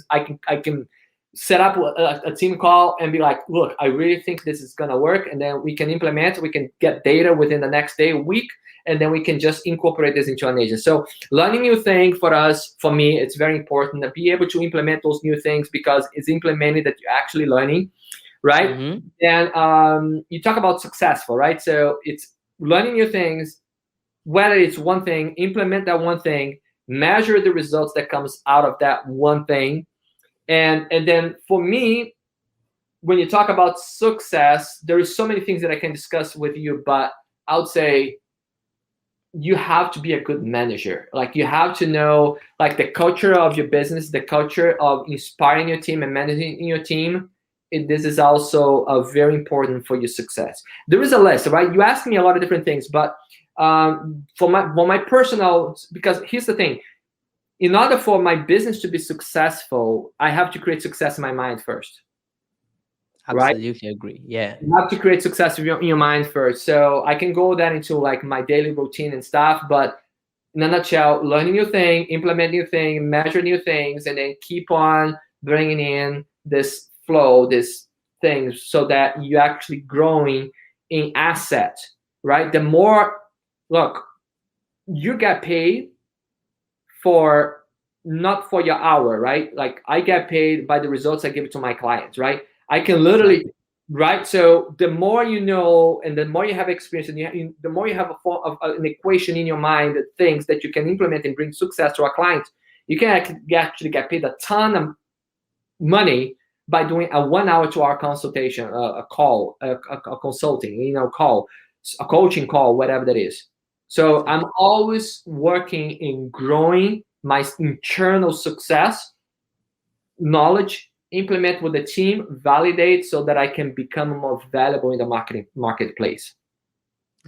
[SPEAKER 2] set up a team call and be like, look, I really think this is gonna work, and then we can implement. We can get data within the next day, week, and then we can just incorporate this into an agent. So learning new thing for us, for me, it's very important to be able to implement those new things, because it's implementing that you're actually learning, right?
[SPEAKER 1] Mm-hmm.
[SPEAKER 2] And you talk about successful, right? So it's learning new things, whether it's one thing, implement that one thing, measure the results that comes out of that one thing. And then for me, when you talk about success, there is so many things that I can discuss with you, but I would say you have to be a good manager. Like you have to know like the culture of your business, the culture of inspiring your team and managing your team. This is also very important for your success. There is a list, right? You asked me a lot of different things, but for my personal, because here's the thing: in order for my business to be successful, I have to create success in my mind first, right?
[SPEAKER 1] Absolutely agree. Yeah.
[SPEAKER 2] You have to create success in your mind first. So I can go that into like my daily routine and stuff, but in a nutshell, learning new thing, implement new thing, measure new things, and then keep on bringing in this flow, this things, so that you actually growing in asset, right? The more, look, you get paid for not for your hour, right? Like I get paid by the results I give to my clients, right? I can literally,
[SPEAKER 1] Exactly.
[SPEAKER 2] right? So the more you know, and the more you have experience, and the more you have a form of an equation in your mind, things that you can implement and bring success to our clients, you can actually get paid a ton of money by doing a 1 hour to hour consultation, a call, a consulting, call, a coaching call, whatever that is. So I'm
[SPEAKER 1] Exactly.
[SPEAKER 2] always working in growing my internal success, knowledge, implement with the team, validate so that I can become more valuable in the marketplace.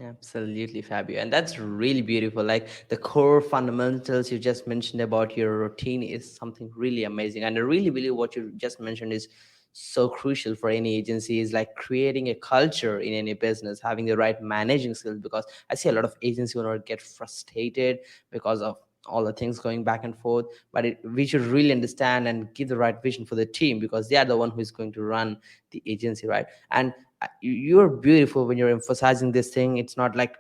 [SPEAKER 1] Absolutely, Fabio. And that's really beautiful. Like the core fundamentals you just mentioned about your routine is something really amazing. And I really believe what you just mentioned is so crucial for any agency is like creating a culture in any business, having the right managing skills, because I see a lot of agency owners get frustrated because of all the things going back and forth. But we should really understand and give the right vision for the team, because they are the one who is going to run the agency, right? And you're beautiful when you're emphasizing this thing. It's not like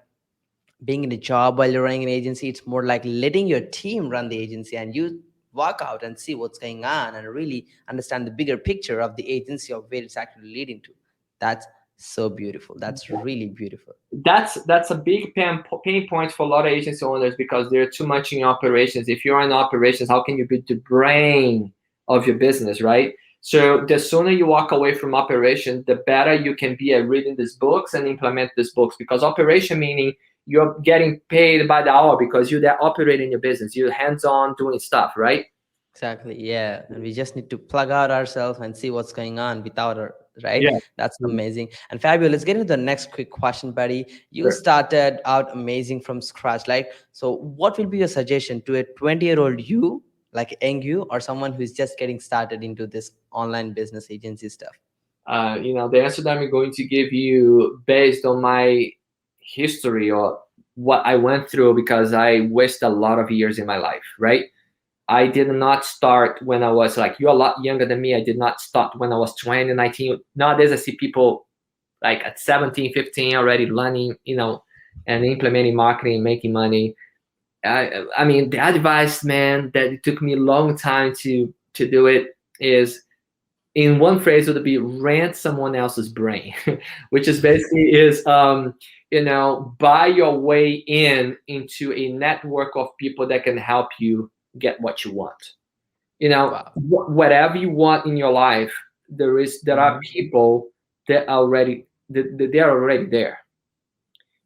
[SPEAKER 1] being in a job while you're running an agency. It's more like letting your team run the agency, and you walk out and see what's going on and really understand the bigger picture of the agency, of where it's actually leading to. That's so beautiful. That's really beautiful.
[SPEAKER 2] That's a big pain point for a lot of agency owners, because they're too much in operations. If you're in operations, how can you be the brain of your business, right? So the sooner you walk away from operation, the better you can be at reading these books and implement these books. Because operation meaning you're getting paid by the hour, because you're there operating your business. You're hands-on doing stuff, right?
[SPEAKER 1] Exactly. Yeah. And we just need to plug out ourselves and see what's going on without our, right?
[SPEAKER 2] Yeah.
[SPEAKER 1] That's amazing. And Fabio, let's get into the next quick question, buddy. You
[SPEAKER 2] Sure.
[SPEAKER 1] started out amazing from scratch. Like, so what will be your suggestion to a 20-year-old you, like young you, or someone who's just getting started into this online business agency stuff?
[SPEAKER 2] The answer that I'm going to give you based on my history or what I went through, because I wasted a lot of years in my life, right? I did not start when I was like, you're a lot younger than me. I did not start when I was 20, 19. Nowadays, I see people like at 17, 15 already learning, and implementing marketing, making money. I mean, the advice, man, that it took me a long time to do it is, in one phrase, would be rent someone else's brain, which is basically is buy your way into a network of people that can help you get what you want.
[SPEAKER 1] Wow.
[SPEAKER 2] Whatever you want in your life, there are people that are already they're already there,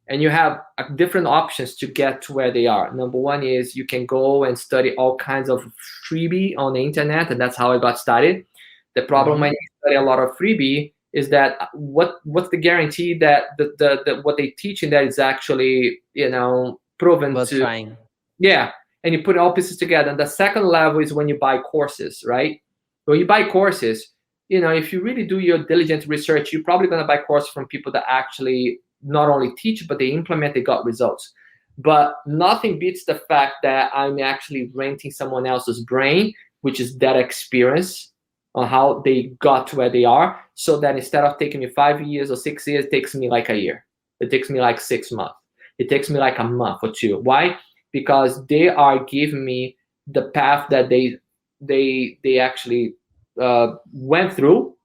[SPEAKER 2] and you have different options to get to where they are. Number one is you can go and study all kinds of freebie on the internet, and that's how I got started. The problem when you study a lot of freebie is that what's the guarantee that the what they teach in that is actually proven
[SPEAKER 1] Worth
[SPEAKER 2] to.
[SPEAKER 1] trying.
[SPEAKER 2] Yeah, and you put all pieces together. And the second level is when you buy courses, right? When you buy courses, if you really do your diligent research, you're probably going to buy courses from people that actually not only teach, but they implement, they got results. But nothing beats the fact that I'm actually renting someone else's brain, which is that experience on how they got to where they are, so that instead of taking me 5 years or 6 years, it takes me like a year. It takes me like 6 months. It takes me like a month or two. Why? Because they are giving me the path that they actually went through,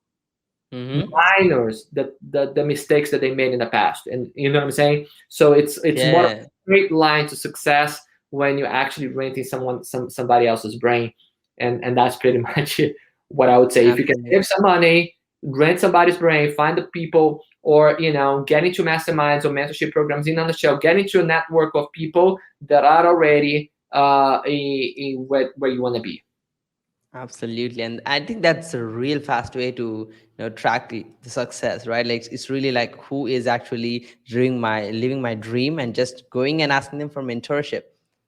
[SPEAKER 2] minors the mistakes that they made in the past. And you know what I'm saying? So it's more of a straight line to success when you're actually renting somebody else's brain. And that's pretty much it, what I would say. If you can save some money, rent somebody's brain, find the people, or get into masterminds or mentorship programs. In a nutshell, get into a network of people that are already where you want to be.
[SPEAKER 1] Absolutely. And I think that's a real fast way to track the success, right? Like, it's really like who is actually living my dream, and just going and asking them for mentorship.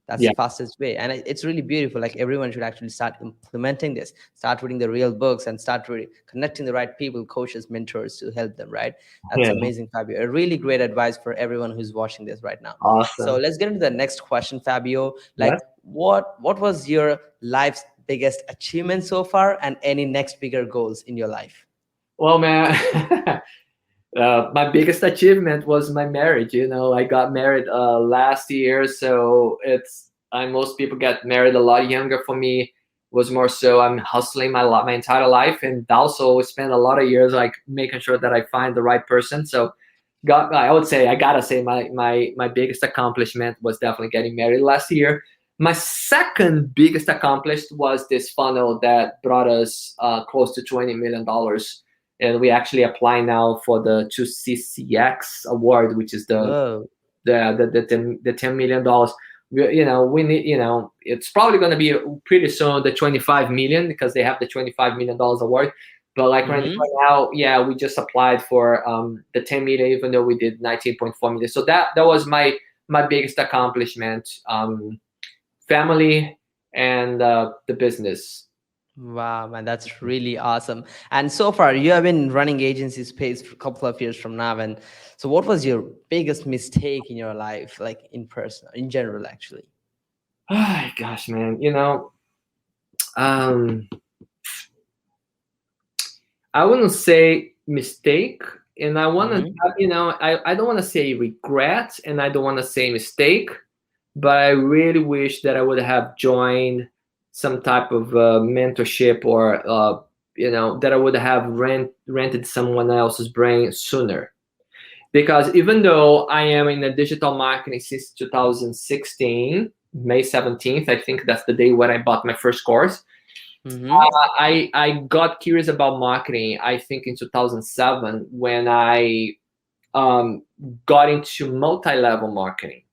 [SPEAKER 1] That's the fastest way. And it's really beautiful. Like, everyone should actually start implementing this, start reading the real books, and start really connecting the right people, coaches, mentors to help them, right? That's amazing, Fabio. A really great advice for everyone who's watching this right now.
[SPEAKER 2] Awesome.
[SPEAKER 1] So let's get into the next question, Fabio. Like, what was your life's biggest achievement so far, and any next bigger goals in your life?
[SPEAKER 2] Well, man, my biggest achievement was my marriage. I got married last year, so most people get married a lot younger. For me, was more so I'm hustling my entire life, and also spent a lot of years like making sure that I find the right person. So I gotta say my biggest accomplishment was definitely getting married last year. My second biggest accomplishment was this funnel that brought us close to $20 million. And we actually apply now for the 2CCX award, which is the $10 million. We need, it's probably going to be pretty soon the 25 million, because they have the $25 million award. But like right now, we just applied for the 10 million, even though we did 19.4 million. So that was my biggest accomplishment. Family and the business.
[SPEAKER 1] Wow, man, that's really awesome. And so far, you have been running agency space for a couple of years from now. And so, what was your biggest mistake in your life, like in person, in general, actually?
[SPEAKER 2] Oh, gosh, man. Um, I wouldn't say mistake, and I want to,
[SPEAKER 1] Mm-hmm.
[SPEAKER 2] I don't want to say regret, and I don't want to say mistake, but I really wish that I would have joined some type of mentorship, or that I would have rented someone else's brain sooner. Because even though I am in the digital marketing since 2016, May 17th, I think that's the day when I bought my first course.
[SPEAKER 1] Mm-hmm.
[SPEAKER 2] I got curious about marketing, I think in 2007, when I um, got into multi-level marketing.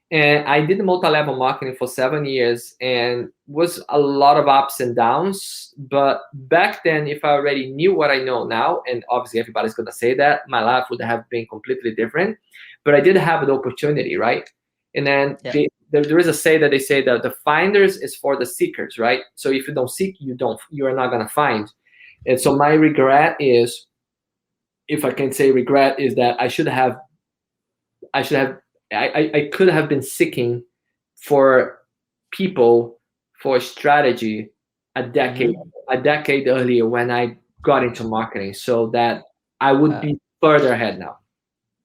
[SPEAKER 2] And I did multi-level marketing for 7 years, and was a lot of ups and downs. But back then, if I already knew what I know now, and obviously everybody's gonna say that, my life would have been completely different. But I did have the opportunity, right? And then
[SPEAKER 1] Yeah.
[SPEAKER 2] there is a say that they say that the finders is for the seekers, right? So if you don't seek, you are not gonna find. And so my regret is, if I can say regret, is that I should have I could have been seeking for people, for strategy a decade
[SPEAKER 1] Mm-hmm.
[SPEAKER 2] a decade earlier when I got into marketing, so that I would
[SPEAKER 1] Wow.
[SPEAKER 2] be further ahead now.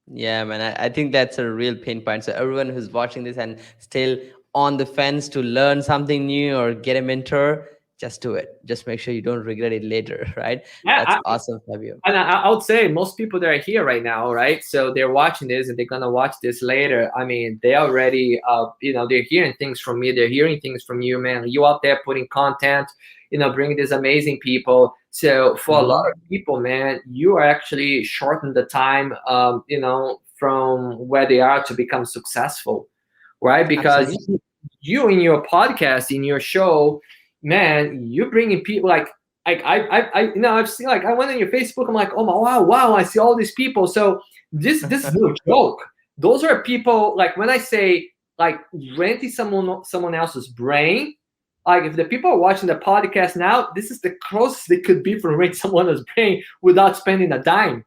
[SPEAKER 1] Yeah, man, I think that's a real pain point. So everyone who's watching this and still on the fence to learn something new or get a mentor, just do it. Just make sure you don't regret it later, right? That's
[SPEAKER 2] Yeah,
[SPEAKER 1] awesome, Fabio.
[SPEAKER 2] and I would say most people that are here right now, right? So they're watching this and they're gonna watch this later. I mean, they already, they're hearing things from me. They're hearing things from you, man. You out there putting content, bringing these amazing people. So for a lot
[SPEAKER 1] Mm-hmm.
[SPEAKER 2] of people, man, you are actually shortening the time, from where they are to become successful, right? Because
[SPEAKER 1] Absolutely.
[SPEAKER 2] you in your podcast, in your show, man, you're bringing people like I've seen, like, I went on your Facebook. I'm like, oh my, wow, I see all these people. So this is no joke. Those are people, like, when I say, like, renting someone else's brain. Like, if the people are watching the podcast now, this is the closest they could be from renting someone else's brain without spending a dime.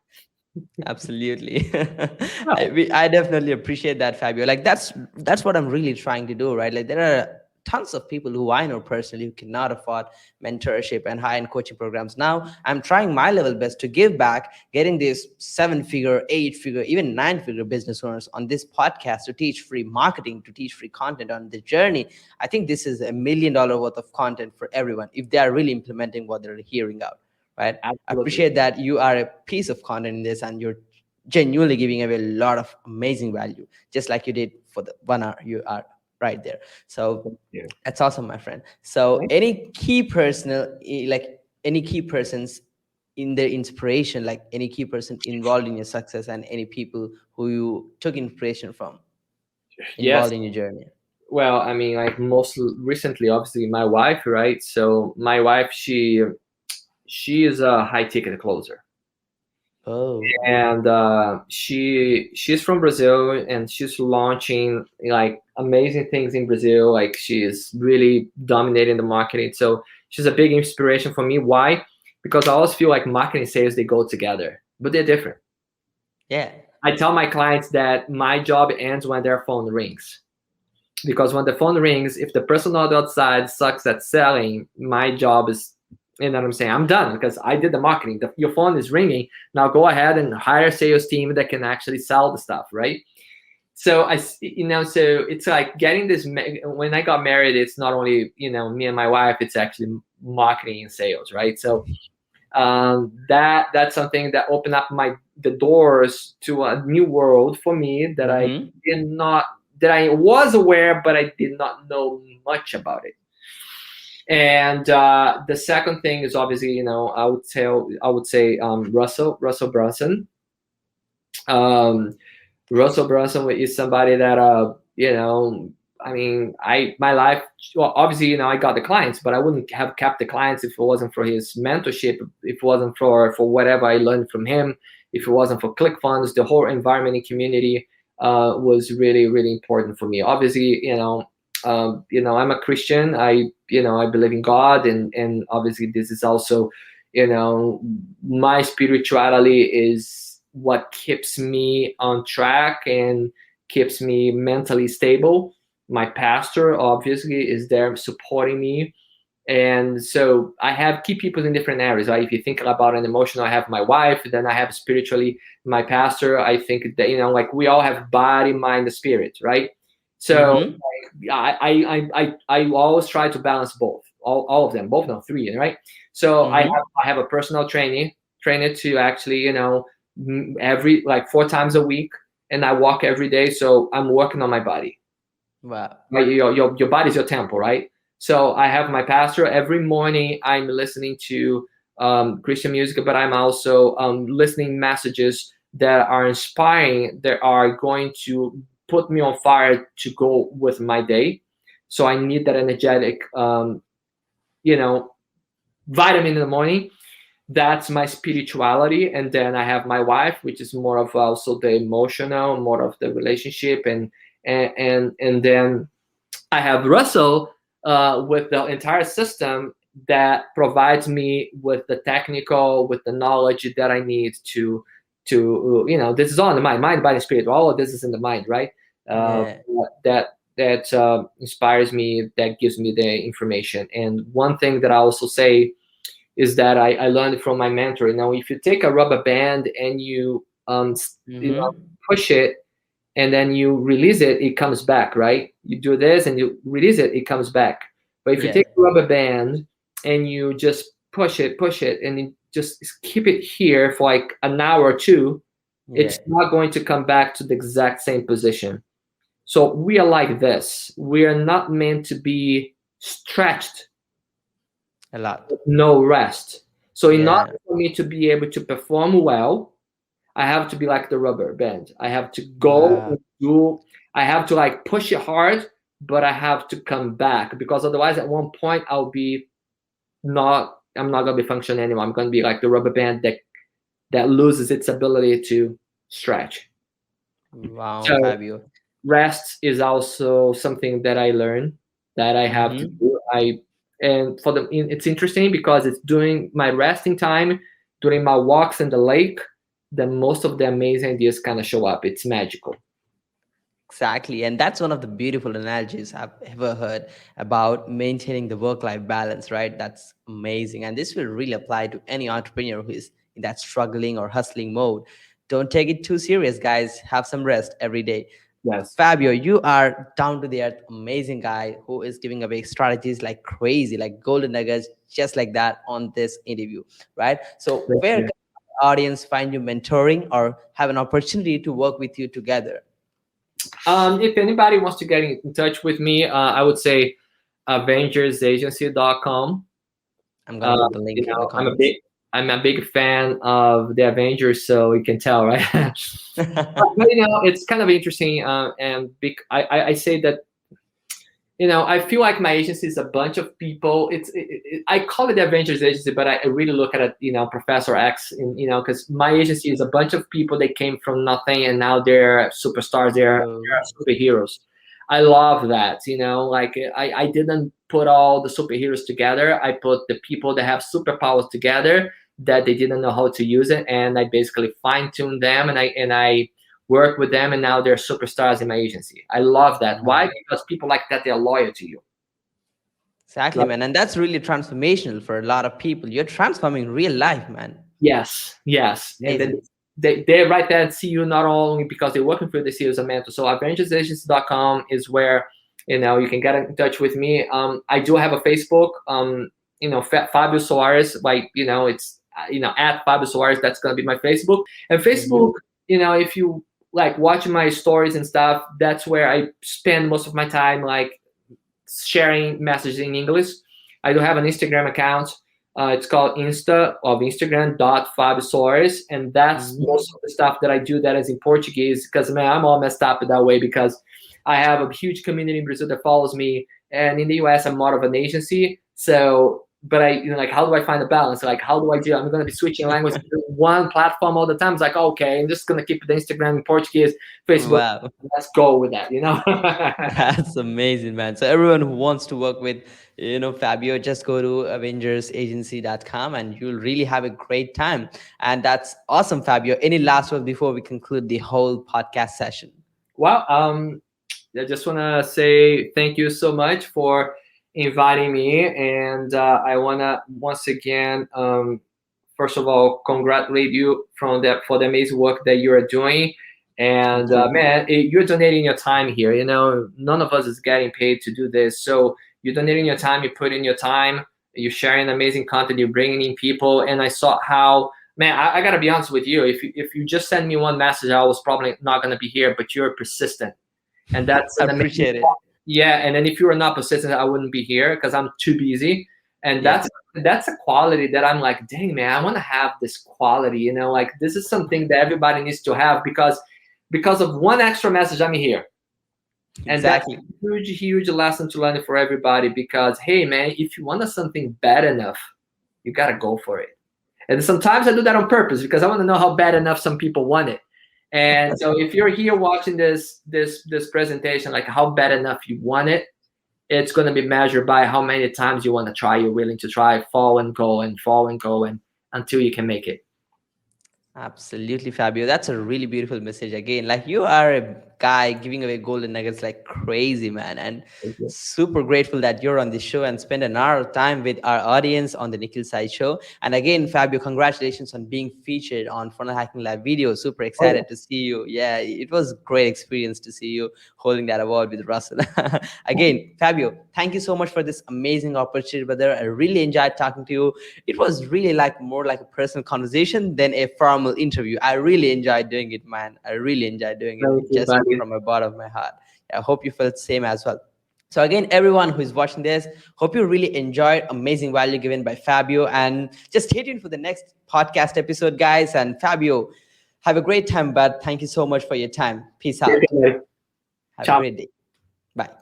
[SPEAKER 1] Absolutely.
[SPEAKER 2] No.
[SPEAKER 1] I definitely appreciate that, Fabio. Like that's what I'm really trying to do, right? Like there are tons of people who I know personally who cannot afford mentorship and high-end coaching programs. Now I'm trying my level best to give back, getting these 7-figure, 8-figure, even 9-figure business owners on this podcast to teach free marketing, to teach free content on the journey. I think this is $1 million worth of content for everyone if they are really implementing what they're hearing out, right? I
[SPEAKER 2] Absolutely.
[SPEAKER 1] appreciate that you are a piece of content in this and you're genuinely giving away a lot of amazing value, just like you did for the 1 hour you are right there. So
[SPEAKER 2] Yeah.
[SPEAKER 1] that's awesome, my friend. So any key persons in their inspiration, like any key person involved in your success and any people who you took inspiration from
[SPEAKER 2] Yes.
[SPEAKER 1] involved in your journey?
[SPEAKER 2] Well, I mean, like, most recently, obviously, my wife, right? So my wife, she is a high ticket closer,
[SPEAKER 1] Oh.
[SPEAKER 2] and she's from Brazil, and she's launching, like, amazing things in Brazil. Like, she is really dominating the marketing. So she's a big inspiration for me. Why? Because I always feel like marketing and sales, they go together, but they're different.
[SPEAKER 1] Yeah.
[SPEAKER 2] I tell my clients that my job ends when their phone rings. Because when the phone rings, if the person on the outside sucks at selling, my job is, you know what I'm saying, I'm done, because I did the marketing. Your phone is ringing. Now go ahead and hire a sales team that can actually sell the stuff, right? So so it's like getting this. When I got married, it's not only, me and my wife, it's actually marketing and sales, right? So that's something that opened up the doors to a new world for me, that I
[SPEAKER 1] Mm-hmm.
[SPEAKER 2] did not that I was aware, but I did not know much about it. And the second thing is, obviously, I would say Russell Brunson. Um, Russell Brunson is somebody that I mean, my life. Well, obviously, I got the clients, but I wouldn't have kept the clients if it wasn't for his mentorship, if it wasn't for whatever I learned from him, if it wasn't for ClickFunnels. The whole environment and community was really, really important for me. Obviously, I'm a Christian. I believe in God, and obviously this is also, my spirituality is what keeps me on track and keeps me mentally stable. My pastor obviously is there supporting me, and so I have key people in different areas, right? If you think about an emotional, I have my wife, then I have spiritually my pastor. I think that, like we all have body, mind, and spirit, right? So
[SPEAKER 1] Mm-hmm.
[SPEAKER 2] I always try to balance both, all of them, both, no, three, right? So
[SPEAKER 1] Mm-hmm.
[SPEAKER 2] I have a personal trainer to actually, every like 4 times a week, and I walk every day. So I'm working on my body.
[SPEAKER 1] Wow.
[SPEAKER 2] Right? Your body's your temple, right? So I have my pastor every morning. I'm listening to Christian music, but I'm also listening messages that are inspiring, that are going to put me on fire to go with my day. So I need that energetic, you know, vitamin in the morning. That's my spirituality. And then I have my wife, which is more of also the emotional, more of the relationship, and then I have Russell with the entire system that provides me with the technical, with the knowledge that I need to this is all in the mind, body, spirit. All of this is in the mind, right? Uh,
[SPEAKER 1] Yeah.
[SPEAKER 2] that inspires me, that gives me the information. And one thing that I also say is that I learned from my mentor. If you take a rubber band and you
[SPEAKER 1] Mm-hmm.
[SPEAKER 2] push it and then you release it, it comes back, right? You do this and you release it, it comes back. But if you
[SPEAKER 1] Yeah.
[SPEAKER 2] take a rubber band and you just push it, and you just keep it here for like an hour or two,
[SPEAKER 1] Yeah.
[SPEAKER 2] it's not going to come back to the exact same position. So we are like this. We are not meant to be stretched
[SPEAKER 1] A lot.
[SPEAKER 2] with no rest. So in order
[SPEAKER 1] Yeah.
[SPEAKER 2] for me to be able to perform well, I have to be like the rubber band. I have to go
[SPEAKER 1] Wow.
[SPEAKER 2] and do, I have to like push it hard, but I have to come back, because otherwise at one point I'm not gonna be functioning anymore. I'm gonna be like the rubber band that loses its ability to stretch.
[SPEAKER 1] Wow,
[SPEAKER 2] So
[SPEAKER 1] Fabio.
[SPEAKER 2] rest is also something that I learned that I have to
[SPEAKER 1] Mm-hmm.
[SPEAKER 2] do. It's interesting because it's during my resting time, during my walks in the lake, that most of the amazing ideas kind of show up. It's magical.
[SPEAKER 1] Exactly. And that's one of the beautiful analogies I've ever heard about maintaining the work life balance, right? That's amazing. And this will really apply to any entrepreneur who is in that struggling or hustling mode. Don't take it too serious, guys. Have some rest every day.
[SPEAKER 2] Yes.
[SPEAKER 1] Fabio, you are down to the earth, amazing guy who is giving away strategies like crazy, like golden nuggets, just like that on this interview, right? So,
[SPEAKER 2] Thank
[SPEAKER 1] where can
[SPEAKER 2] you.
[SPEAKER 1] the audience find you mentoring or have an opportunity to work with you together?
[SPEAKER 2] If anybody wants to get in touch with me, I would say avengersagency.com.
[SPEAKER 1] I'm gonna put the link in the
[SPEAKER 2] I'm a
[SPEAKER 1] comments.
[SPEAKER 2] big fan of the Avengers, so you can tell, right? But, it's kind of interesting, and big. I say that, I feel like my agency is a bunch of people. I call it the Avengers Agency, but I really look at it, Professor X, because my agency is a bunch of people that came from nothing and now they're superstars.
[SPEAKER 1] Oh,
[SPEAKER 2] They're superheroes. I love that. Like I didn't put all the superheroes together. I put the people that have superpowers together that they didn't know how to use it, and I basically fine tune them, and I work with them, and now they're superstars in my agency. I love that. Why?
[SPEAKER 1] wow.
[SPEAKER 2] Because people like that, they're loyal to you.
[SPEAKER 1] Exactly,
[SPEAKER 2] Like,
[SPEAKER 1] man. And that's really transformational for a lot of people. You're transforming real life, man.
[SPEAKER 2] yes, yes. And then
[SPEAKER 1] Amazing.
[SPEAKER 2] they right there see you not only because they're working for you, they see you as a mentor. So avengersagency.com is where you can get in touch with me. I do have a Facebook. Fabio Soares, like it's at Fabio Soares. That's gonna be my Facebook. And
[SPEAKER 1] Hmm.
[SPEAKER 2] Facebook, if you like watching my stories and stuff, that's where I spend most of my time, like sharing messages in English. I do have an Instagram account. It's called Instagram.fabsoares, and that's
[SPEAKER 1] Hmm.
[SPEAKER 2] most of the stuff that I do that is in Portuguese, because man, I'm all messed up that way, because I have a huge community in Brazil that follows me, and in the US I'm more of an agency. So but I, like, how do I find a balance? Like, how do I do? I'm going to be switching language to one platform all the time. It's like, okay, I'm just going to keep the Instagram in Portuguese, Facebook.
[SPEAKER 1] Wow.
[SPEAKER 2] Let's go with that,
[SPEAKER 1] That's amazing, man. So everyone who wants to work with, Fabio, just go to avengersagency.com and you'll really have a great time. And that's awesome, Fabio. Any last word before we conclude the whole podcast session?
[SPEAKER 2] Well, I just want to say thank you so much for inviting me. And I want to once again, first of all, congratulate you for the amazing work that you are doing. And man, you're donating your time here. None of us is getting paid to do this. So you're donating your time, you put in your time, you're sharing amazing content, you're bringing in people. And I saw how, man, I got to be honest with you. If you just send me one message, I was probably not going to be here, but you're persistent. And that's
[SPEAKER 1] I appreciate it.
[SPEAKER 2] Yeah. And then if you were not persistent, I wouldn't be here because I'm too busy. And that's a quality that I'm like, dang, man, I want to have this quality, like this is something that everybody needs to have because of one extra message, I'm here. And
[SPEAKER 1] exactly.
[SPEAKER 2] That's a huge, huge lesson to learn for everybody because, hey, man, if you want something bad enough, you got to go for it. And sometimes I do that on purpose because I want to know how bad enough some people want it. And so if you're here watching this presentation, like how bad enough you want it, it's going to be measured by how many times you want to try, you're willing to try, fall and go and until you can make it.
[SPEAKER 1] Absolutely, Fabio. That's a really beautiful message. Again, like you are a guy giving away golden nuggets like crazy, man. And super grateful that you're on this show and spend an hour of time with our audience on the Nikhil Sai Show. And again, Fabio, congratulations on being featured on Funnel Hacking Live video. Super excited to see you. Yeah, it was a great experience to see you holding that award with Russell. Again, Fabio, thank you so much for this amazing opportunity, brother. I really enjoyed talking to you. It was really more like a personal conversation than a formal interview. I really enjoyed doing it, man. I really enjoyed doing it just from the bottom of my heart. I hope you felt the same as well. So again, everyone who is watching this, hope you really enjoyed amazing value given by Fabio, and just stay tuned for the next podcast episode, guys. And Fabio, have a great time, bud. Thank you so much for your time. Peace out. Have a great day. Bye.